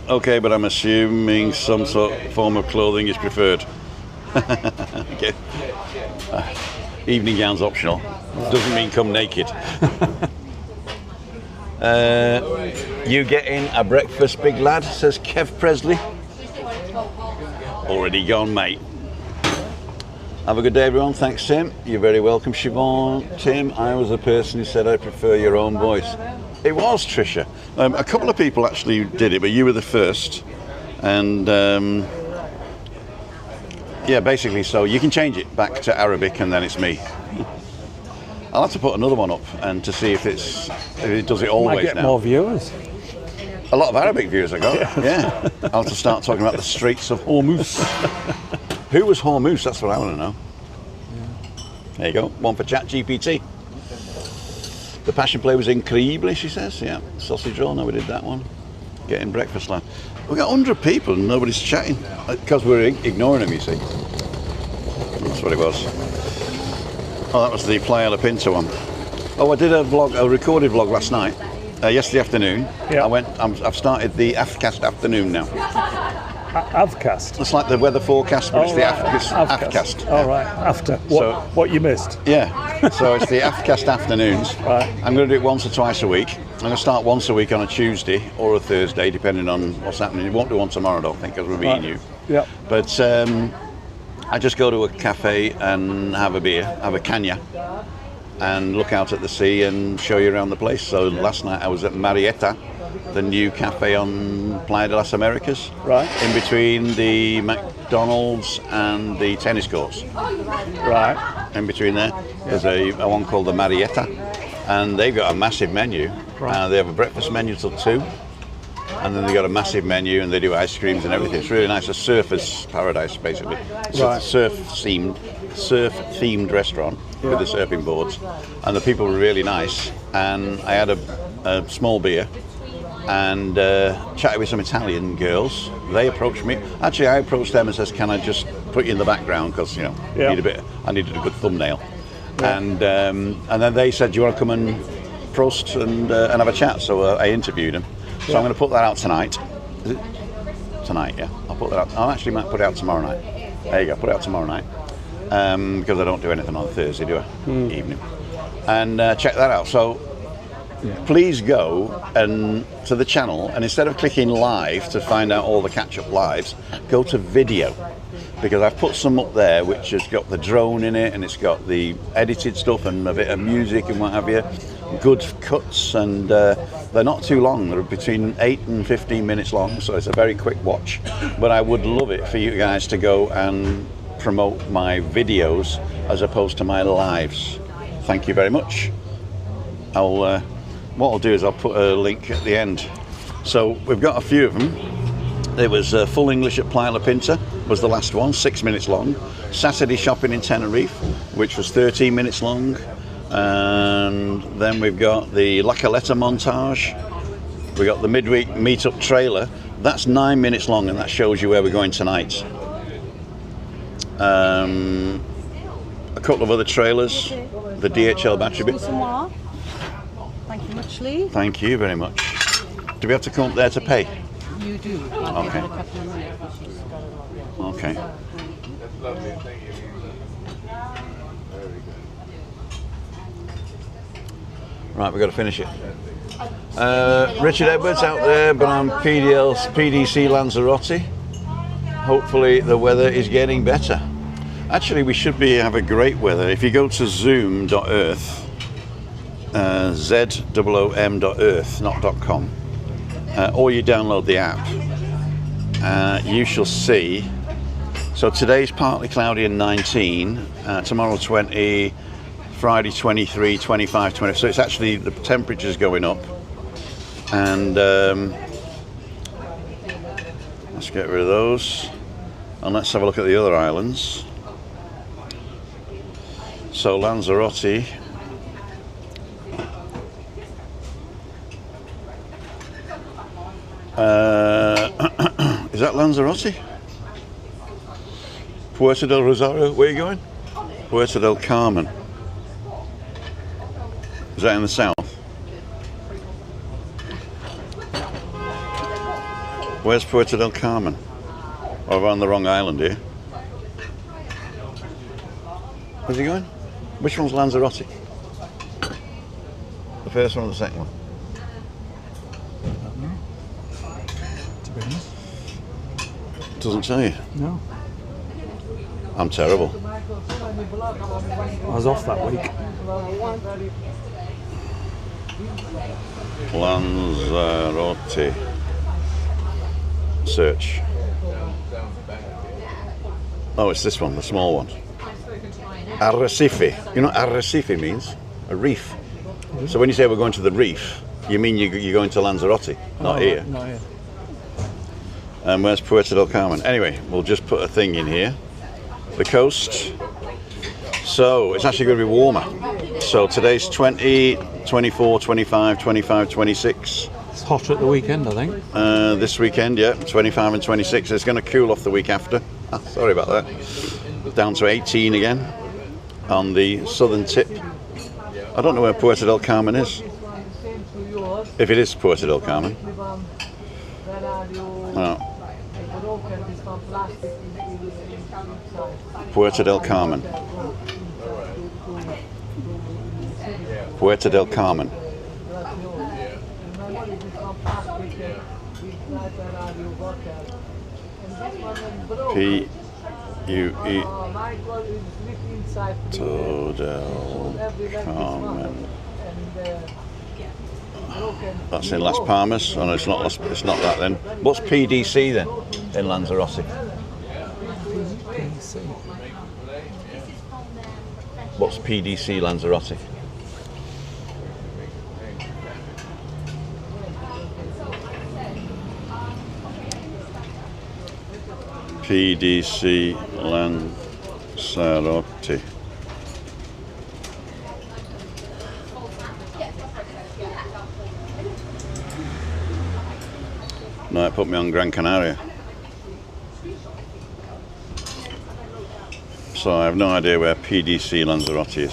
Okay, but I'm assuming some sort of form of clothing is preferred. Okay. Evening gown's optional. Doesn't mean come naked. You getting a breakfast, big lad? Says Kev Presley. Already gone, mate. Have a good day, everyone. Thanks, Tim. You're very welcome, Siobhan. Tim, I was the person who said I prefer your own voice. It was Trisha. A couple of people actually did it, but you were the first. And yeah, basically, so you can change it back to Arabic, and then it's me. I'll have to put another one up and to see if it does it always Might get now. more viewers. A lot of Arabic viewers I got. Yeah. I'll have to start talking about the Straits of Hormuz. Who was Hormuz? That's what I want to know. There you go. One for ChatGPT. The passion play was incredible, she says. Yeah. Sausage roll. No, we did that one. Getting breakfast line. We got 100 people and nobody's chatting because we're ignoring them. You see. That's what it was. Oh, that was the Playa La Pinta one. Oh, I did a recorded vlog last night. Yesterday afternoon. Yeah. I've started the Afcast afternoon now. Avcast. It's like the weather forecast, but it's the Avcast. Afcast. All right. After what you missed. Yeah. So it's the Afcast afternoons. Right. I'm going to do it once or twice a week. I'm going to start once a week on a Tuesday or a Thursday, depending on what's happening. It won't do one tomorrow, I don't think, because we're meeting you. Yeah. But I just go to a cafe and have a beer, have a caña, and look out at the sea and show you around the place. So last night I was at Marietta, the new cafe on Playa de las Americas. Right. In between the McDonald's and the tennis courts. Right. In between there, there's a one called the Marietta, and they've got a massive menu. Right. They have a breakfast menu till 2, and then they've got a massive menu, and they do ice creams and everything. It's really nice. A surfer's paradise, basically. It's Right. a surf-themed restaurant with the surfing boards, and the people were really nice. And I had a small beer and chatted with some Italian girls. They approached me. Actually, I approached them and says, "Can I just put you in the background because I needed a good thumbnail." Yeah. And then they said, "Do you want to come and prost and have a chat?" So I interviewed them. So I'm going to put that out tonight. Is it tonight? Yeah, I'll put that out. I actually might put it out tomorrow night. There you go. Put it out tomorrow night because I don't do anything on Thursday, do I? Evening. And check that out. So. Please go to the channel, and instead of clicking live to find out all the catch-up lives, go to video, because I've put some up there which has got the drone in it, and it's got the edited stuff and a bit of music and what have you. Good cuts, and they're not too long. They're between 8 and 15 minutes long, so it's a very quick watch. But I would love it for you guys to go and promote my videos as opposed to my lives. Thank you very much. What I'll do is I'll put a link at the end. So we've got a few of them. There was Full English at Playa La Pinta, was the last one, 6 minutes long. Saturday shopping in Tenerife, which was 13 minutes long. And then we've got the La Caleta montage. We got the midweek meetup trailer. That's 9 minutes long, and that shows you where we're going tonight. A couple of other trailers. The DHL battery bit. Thank you much, Lee. Thank you very much. Do we have to come up there to pay? You do. Okay. Okay. Right, we've got to finish it. Richard Edwards out there, but I'm PDC Lanzarote. Hopefully the weather is getting better. Actually, we should have a great weather. If you go to zoom.earth, zoom.earth, not .com, or you download the app, you shall see. So today's partly cloudy and 19, tomorrow 20, Friday 23, 25, 20. So it's actually, the temperature's going up. And let's get rid of those. And let's have a look at the other islands. So Lanzarote. Is that Lanzarote? Puerto del Rosario, where are you going? Puerto del Carmen. Is that in the south? Where's Puerto del Carmen? Oh, we're on the wrong island here. Where's he going? Which one's Lanzarote? The first one or the second one? To be honest. Doesn't tell you. No. I'm terrible. I was off that week. Lanzarote. Search. Oh, it's this one, the small one. Arrecife. You know what Arrecife means? A reef. So when you say we're going to the reef, you mean you're going to Lanzarote, not here. Not here. And where's Puerto del Carmen? Anyway, we'll just put a thing in here. The coast. So it's actually going to be warmer. So today's 20, 24, 25, 25, 26. It's hotter at the weekend, I think. This weekend, yeah, 25 and 26. It's going to cool off the week after. Ah, sorry about that. Down to 18 again on the southern tip. I don't know where Puerto del Carmen is. If it is Puerto del Carmen. No. Puerto del Carmen. Puerto del Carmen. P-U-E Del Carmen. That's in Las Palmas. Oh no, it's not that then. What's PDC then in Lanzarote? What's PDC Lanzarote? PDC Lanzarote. No, it put me on Gran Canaria. So I have no idea where PDC Lanzarote is.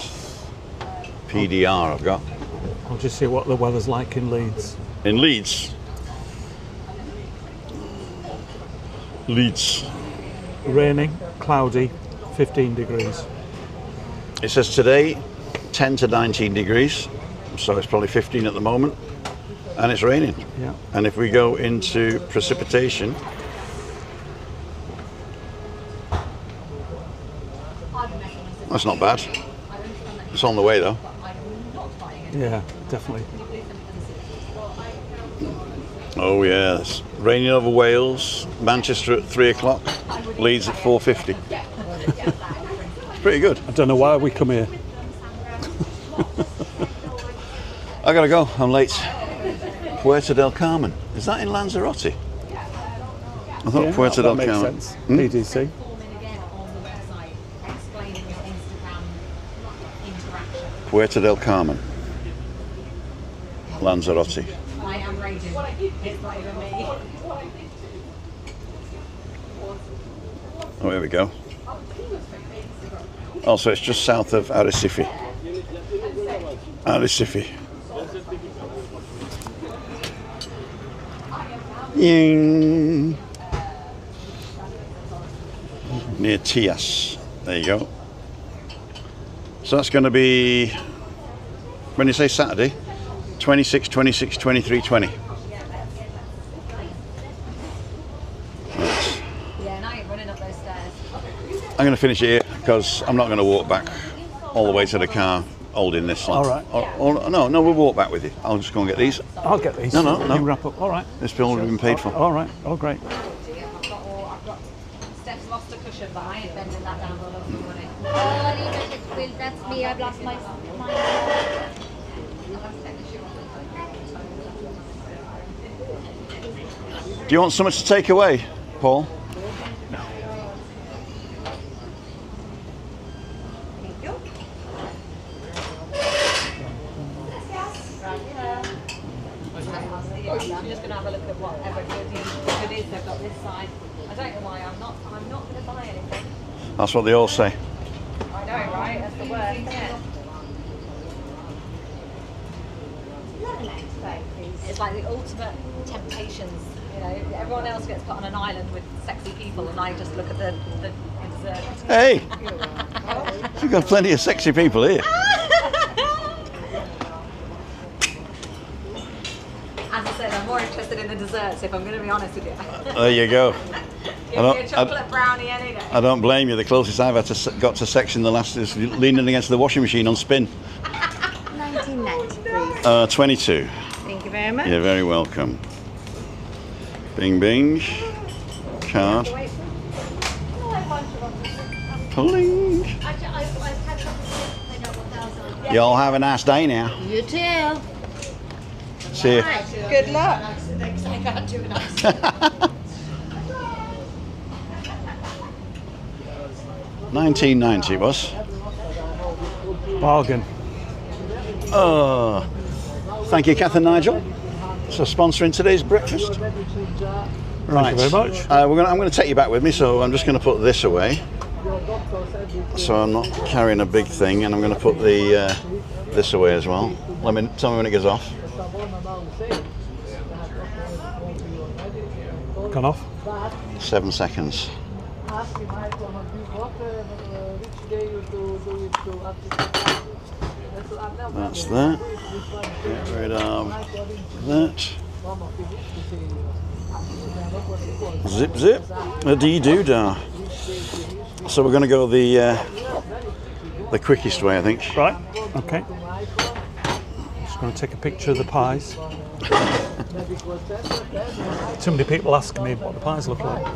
PDR I've got. I'll just see what the weather's like in Leeds. In Leeds? Leeds. Raining, cloudy, 15 degrees. It says today 10 to 19 degrees, so it's probably 15 at the moment, and it's raining. Yeah. And if we go into precipitation, that's not bad. It's on the way though. Yeah, definitely. Oh yes, raining over Wales, Manchester at 3 o'clock, Leeds at 4:50. It's pretty good. I don't know why we come here. I gotta go, I'm late. Puerto del Carmen, is that in Lanzarote? I thought Puerto del that Carmen. makes sense. PDC. Puerto del Carmen, Lanzarote. I am raging. It's not even me. Oh, here we go. Oh, so it's just south of Arrecife. Arrecife. Ying. Near Tias. There you go. So that's going to be, when you say Saturday, 26, 26, 23, 20. Yeah, now you're running up those stairs. I'm going to finish it here because I'm not going to walk back all the way to the car holding this one. All right. No, we'll walk back with you. I'll just go and get these. I'll get these. No. You wrap up. All right. This bill would have been paid for. All right. Oh, great. I've got Steph's lost a cushion, but I ain't bending that down for a lot of money. Well, that's me. I've lost my. Do you want something to take away, Paul? I'm just going to have a look at whatever goodies they've got this side. I don't know why I'm not going to buy anything. That's what they all say. I know, right? That's the worst, isn't it? It's like the ultimate temptations, you know. Everyone else gets put on an island with sexy people, and I just look at the dessert. Hey, you've got plenty of sexy people here. As I said, I'm more interested in the desserts, if I'm going to be honest with you. There you go. Give me a chocolate brownie any day. I don't blame you. The closest I've got to sex in the last is leaning against the washing machine on spin. 1990, please. 22. Thank you very much. You're very welcome. Bing, bing. Card. Pling. You all have a nice day now. You too. See you. Good luck. 1990 it was. Bargain. Oh, thank you, Kath and Nigel, for sponsoring today's breakfast. Right. Thank you very much. I'm going to take you back with me, so I'm just going to put this away. So I'm not carrying a big thing, and I'm going to put the this away as well. Tell me when it goes off. Gone off. 7 seconds. That's that. Get rid of that. Zip zip. A dee doo dah. So we're going to go the quickest way, I think. Right. Okay. Just going to take a picture of the pies. Too many people asking me what the pies look like.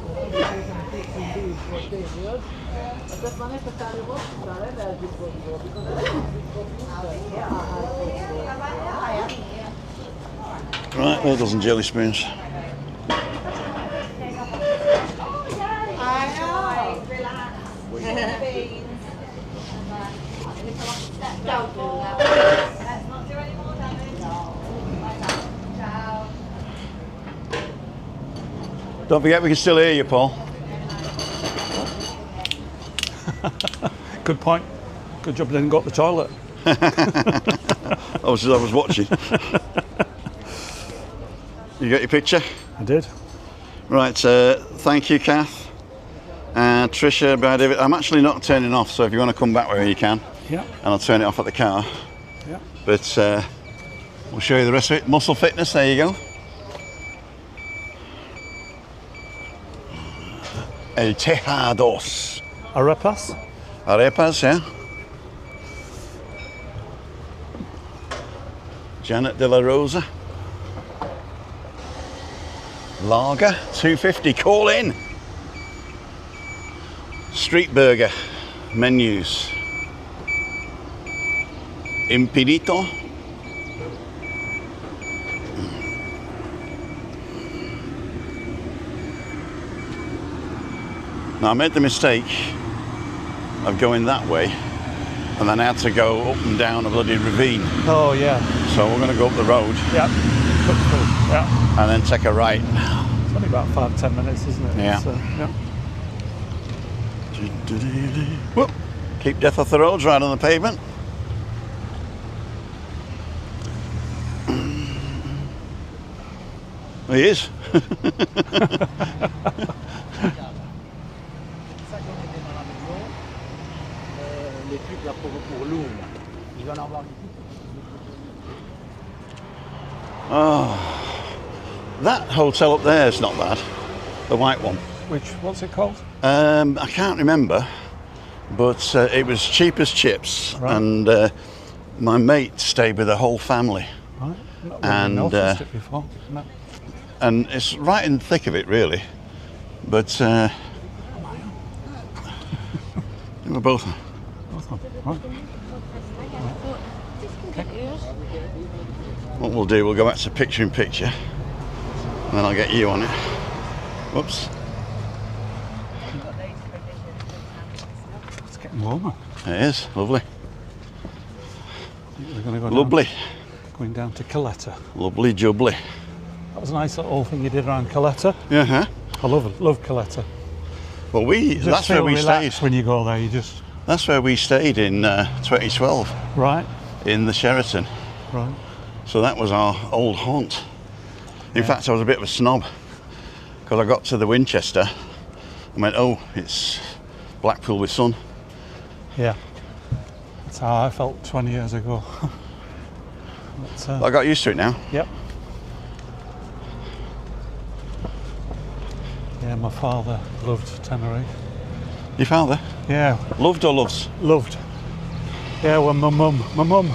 Right, ladles and jelly spoons. Don't forget we can still hear you, Paul. Good point. Good job I didn't go up the toilet. I was watching. You got your picture? I did. Right, thank you, Kath. Trisha, by David. I'm actually not turning off, so if you want to come back where you can. Yeah. And I'll turn it off at the car. Yeah. But we'll show you the rest of it. Muscle fitness, there you go. El Tejados. Arepas. Arepas, yeah. Janet De La Rosa. Lager, 250. Call in. Street burger menus. Impedito. Now I made the mistake of going that way, and then I had to go up and down a bloody ravine. Oh yeah. So we're going to go up the road. Yeah. Yeah. And then take a right. It's only about 5-10 minutes, isn't it? Yeah. Yeah. Whoop. Keep death off the roads, right on the pavement. He is. That hotel up there is not bad. The white one. What's it called? I can't remember, but it was cheap as chips, Right. and my mate stayed with the whole family, Right. Not And, really noticed it before. No. and it's right in the thick of it, really. But we're both. Right. What we'll do, we'll go back to picture in picture, and then I'll get you on it. Whoops. It's getting warmer. It is lovely. We're going to go Lovely. Going down to Caleta. Lovely jubbly. That was a nice little thing you did around Caleta. Uh-huh. I love Caleta. Well, Just that's where feel we stayed. relaxed when you go there. You just That's where we stayed in 2012 right, in the Sheraton. right. So that was our old haunt. In fact, I was a bit of a snob because I got to the Winchester and went, oh, it's Blackpool with sun. Yeah. That's how I felt 20 years ago. But, I got used to it now. yep. Yeah, my father loved Tenerife. Your father? Yeah, Loved or loves? loved. Yeah, when my mum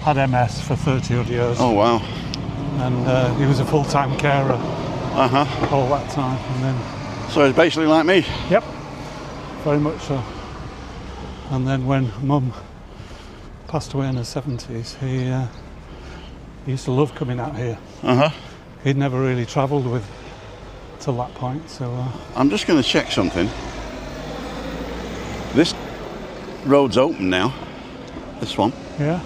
had MS for 30 odd years, Oh, wow. and he was a full-time carer Uh-huh. all that time. And then, So it's basically like me. yep, very much so. And then when Mum passed away in her 70s, he used to love coming out here. Uh-huh. He'd never really travelled with till that point, so I'm just going to check something. This road's open now. This one. yeah.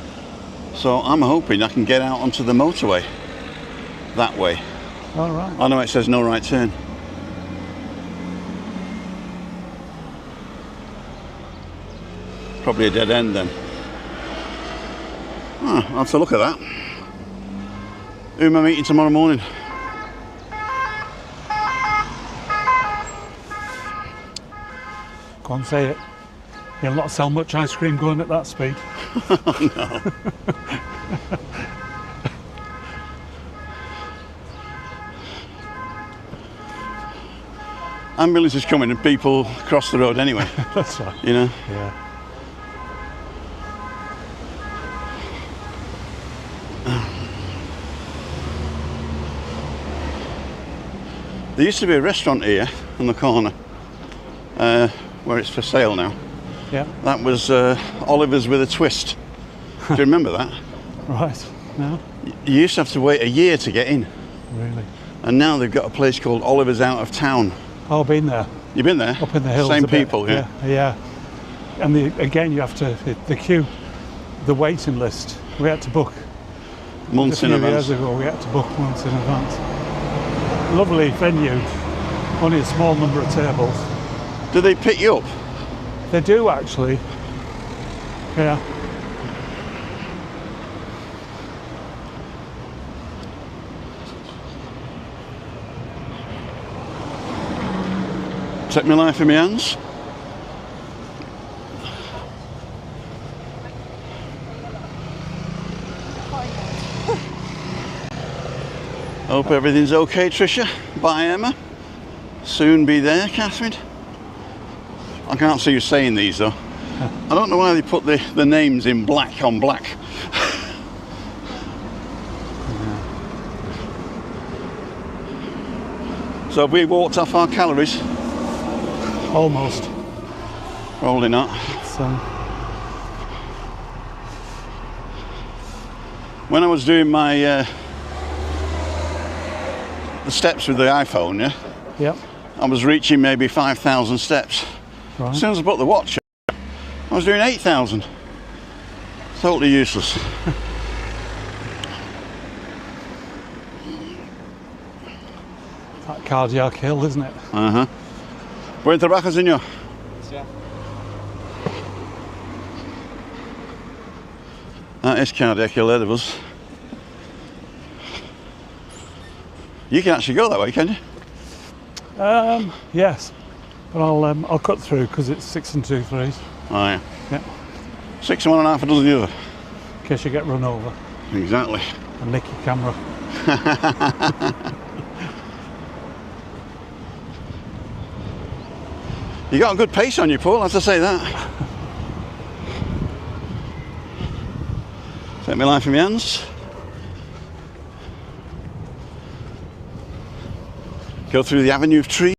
So I'm hoping I can get out onto the motorway that way. All right. I know it says no right turn. Probably a dead end then. I'll have to look at that. Who am I meeting tomorrow morning? Go on, say it. You'll not sell much ice cream going at that speed. Ambulance is coming and people cross the road anyway, That's right. you know. Yeah. There used to be a restaurant here on the corner where it's for sale now. Yeah. That was Oliver's with a twist. Do you remember that? Right. No. You used to have to wait a year to get in, Really. and now they've got a place called Oliver's Out of Town. Oh, I've been there. You've been there? Up in the hills. Same a bit. people, yeah. Yeah. And again, you have to the queue, the waiting list. We had to book Months a in few advance. years ago. We had to book months in advance. Lovely venue. Only a small number of tables. Do they pick you up? They do actually. Yeah. Take my life in my hands. Hope everything's okay, Tricia. Bye, Emma. Soon be there, Catherine. I can't see you saying these though. I don't know why they put the names in black on black. So have we walked off our calories? Almost. Probably not. So When I was doing my the steps with the iPhone, yeah, yep. I was reaching maybe 5,000 steps. Right. As soon as I put the watch on, I was doing 8,000. Totally useless. That cardiac hill, isn't it? Uh-huh. Buen trabajo, señor. That is cardiac hill ahead of us. You can actually go that way, can you? Yes. But I'll cut through because it's 6 2/3. Oh yeah. Yeah. 6 and 1 1/2 dozen the other. In case you get run over. Exactly. and nick your camera. You got a good pace on you, Paul, as I say that. Take my life in my hands. Go through the avenue of trees.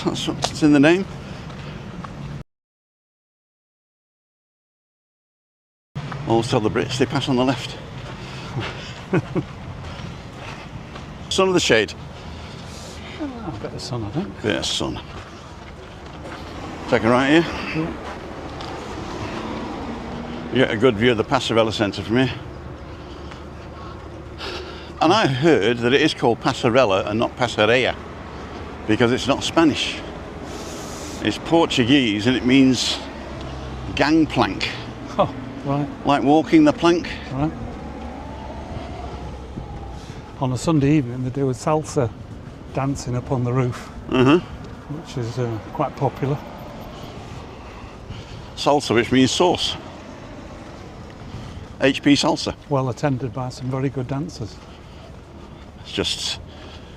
That's what's in the name. Always tell the Brits they pass on the left. Sun of the shade. A bit of sun, I think. Bit of sun. Take a right here. Yeah. You get a good view of the Passerella Centre from here. And I heard that it is called Passerella and not Passereia because it's not Spanish. It's Portuguese and it means gangplank. Oh, right. Like walking the plank. Right. On a Sunday evening, they do a salsa dancing up on the roof, which is quite popular. Salsa, which means sauce. HP salsa. Well attended by some very good dancers. It's just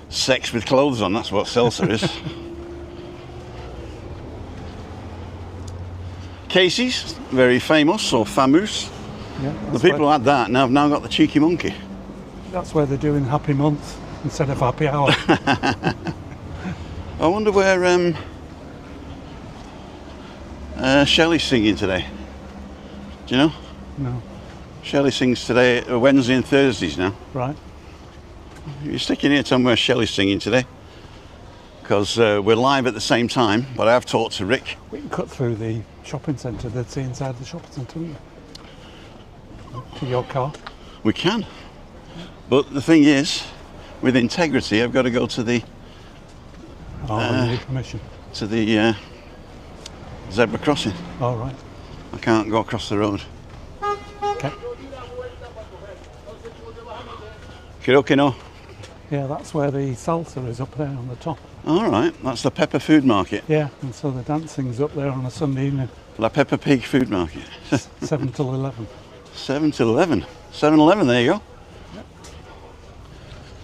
sex with clothes on, that's what salsa is. Casey's, very famous, or famous. Yeah, The people who had that now have now got the cheeky monkey. That's where they're doing Happy Month instead of Happy Hour. I wonder where Shelley's singing today. Do you know? No. Shelley sings today, Wednesday and Thursdays now. Right. You're sticking here somewhere Shelley's singing today. Because we're live at the same time, but I have talked to Rick. We can cut through the shopping centre. They'd see inside the shopping centre, wouldn't we? To your car. We can. But the thing is, with integrity, I've got to go to the I need permission. to the zebra crossing. All right. I can't go across the road. Okay. Okay, no. Yeah, that's where the salsa is up there on the top. All right, that's the Pepper Food Market. Yeah, and so the dancing's up there on a Sunday evening, La Pepper Pig Food Market. 7 till 11. 7 till 11. 7-Eleven, there you go. Yep.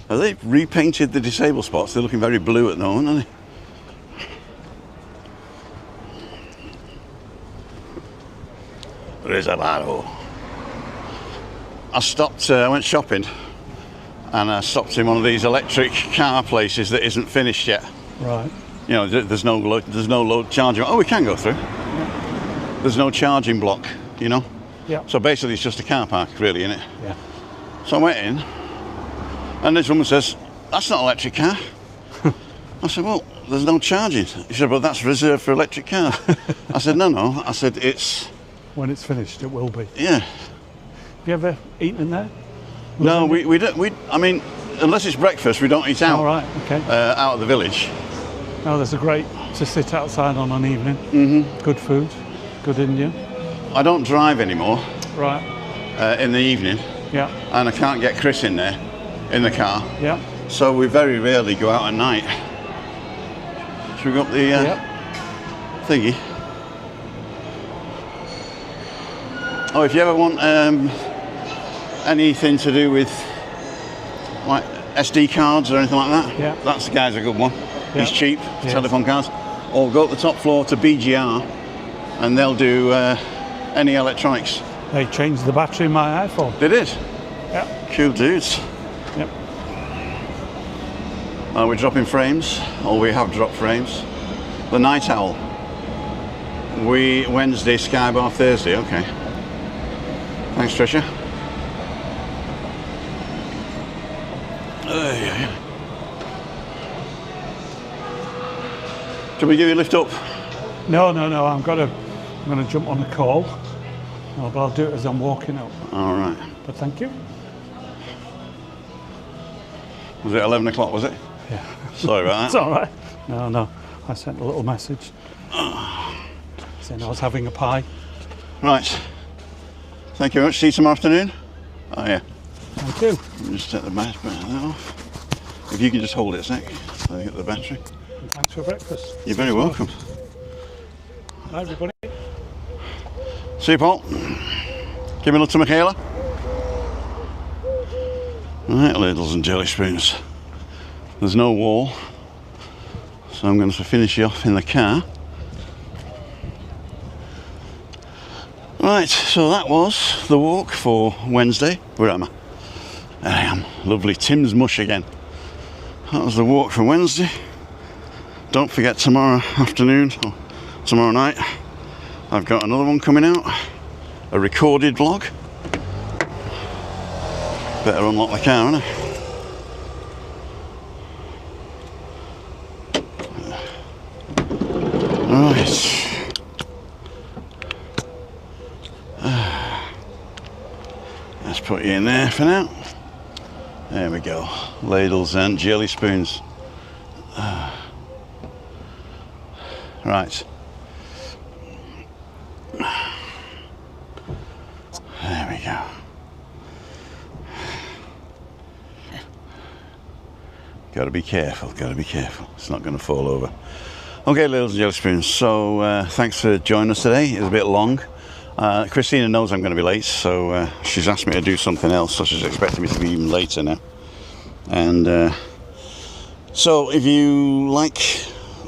Have they repainted the disabled spots? They're looking very blue at the moment, aren't they? Reservado. I stopped, I went shopping and I stopped in one of these electric car places that isn't finished yet. Right. You know, there's no load charging. Oh, we can go through. Yeah. There's no charging block, you know. Yeah. So basically it's just a car park, really, isn't it? Yeah. So I went in and this woman says, that's not an electric car. I said, well, there's no charging. She said, well, that's reserved for electric cars. I said, no. I said, it's... When it's finished, it will be. Yeah. Have you ever eaten in there? No, we don't. I mean, unless it's breakfast, we don't eat out. All right, okay. Out of the village. No, there's a great to sit outside on an evening. Mm-hmm. Good food, good Indian. I don't drive anymore Right. in the evening, Yeah. and I can't get Chris in there, in the car. Yeah. So we very rarely go out at night. Should we go up the thingy? Oh, if you ever want anything to do with like SD cards or anything like that, Yeah. that's the guy's a good one. Yeah. He's cheap, Yes. telephone cards. Or go up the top floor to BGR and they'll do any electronics. They changed the battery in my iPhone. They did. Yeah. Cool dudes. Yep. We're dropping frames, or we have dropped frames. The Night Owl. Wednesday, Skybar Thursday, okay. Thanks, Tricia. Yeah. Shall we give you a lift up? No. I'm going to jump on a call. Oh, but I'll do it as I'm walking up. All right. But thank you. Was it 11 o'clock, was it? Yeah. Sorry about It's that. all right. No. I sent a little message saying I was having a pie. Right. Thank you very much. See you tomorrow afternoon. Oh, yeah. Thank you. Let me just take the battery off. If you can just hold it a sec, I'll get the battery. And thanks for breakfast. You're very welcome. Bye, everybody. See you, Paul. Give me a look to Michaela. Right, ladles and jelly spoons. There's no wall, so I'm going to finish you off in the car. Right, so that was the walk for Wednesday. Where am I? There I am. Lovely Tim's Mush again. That was the walk for Wednesday. Don't forget tomorrow afternoon, or tomorrow night, I've got another one coming out. A recorded vlog. Better unlock the car, innit? Right. Let's put you in there for now. There we go. Ladles and jelly spoons. Right. There we go. Gotta be careful, gotta be careful. It's not gonna fall over. Okay, ladles and jelly spoons. So thanks for joining us today. It was a bit long. Christina knows I'm going to be late, so she's asked me to do something else, so she's expecting me to be even later now. And so if you like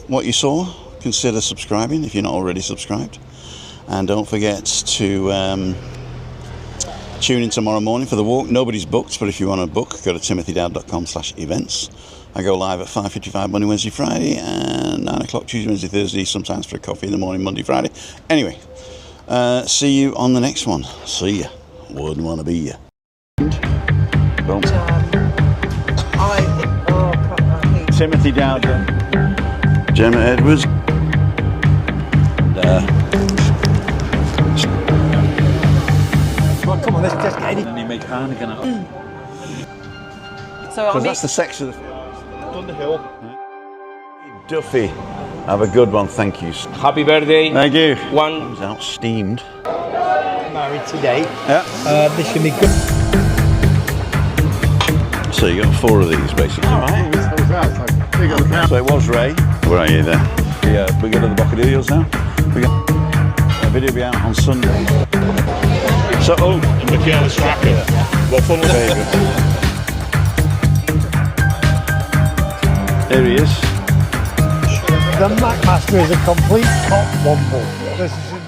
what you saw, consider subscribing if you're not already subscribed. And don't forget to tune in tomorrow morning for the walk. Nobody's booked, but if you want to book, go to timothydowd.com/events. I go live at 5:55 Monday, Wednesday, Friday, and 9 o'clock Tuesday, Wednesday, Thursday, sometimes for a coffee in the morning, Monday, Friday. Anyway. See you on the next one. See ya. Wouldn't want to be ya. Boom. Timothy Dowd, Gemma Edwards. Well, come on, let's just get it. And you make Heineken out. So Because that's the sex of the Underhill. Duffy. Have a good one, thank you. Happy birthday. Thank you. One. Comes out steamed. Married today. Yeah. This should be good. So you got 4 of these basically. Alright. So it was Ray. Where are you there? We go to the Bocadillos now. We got a video be out on Sunday. So Michaela Stracker. What fun was there you go. Here he is. The Mac Master is a complete cop womble. This is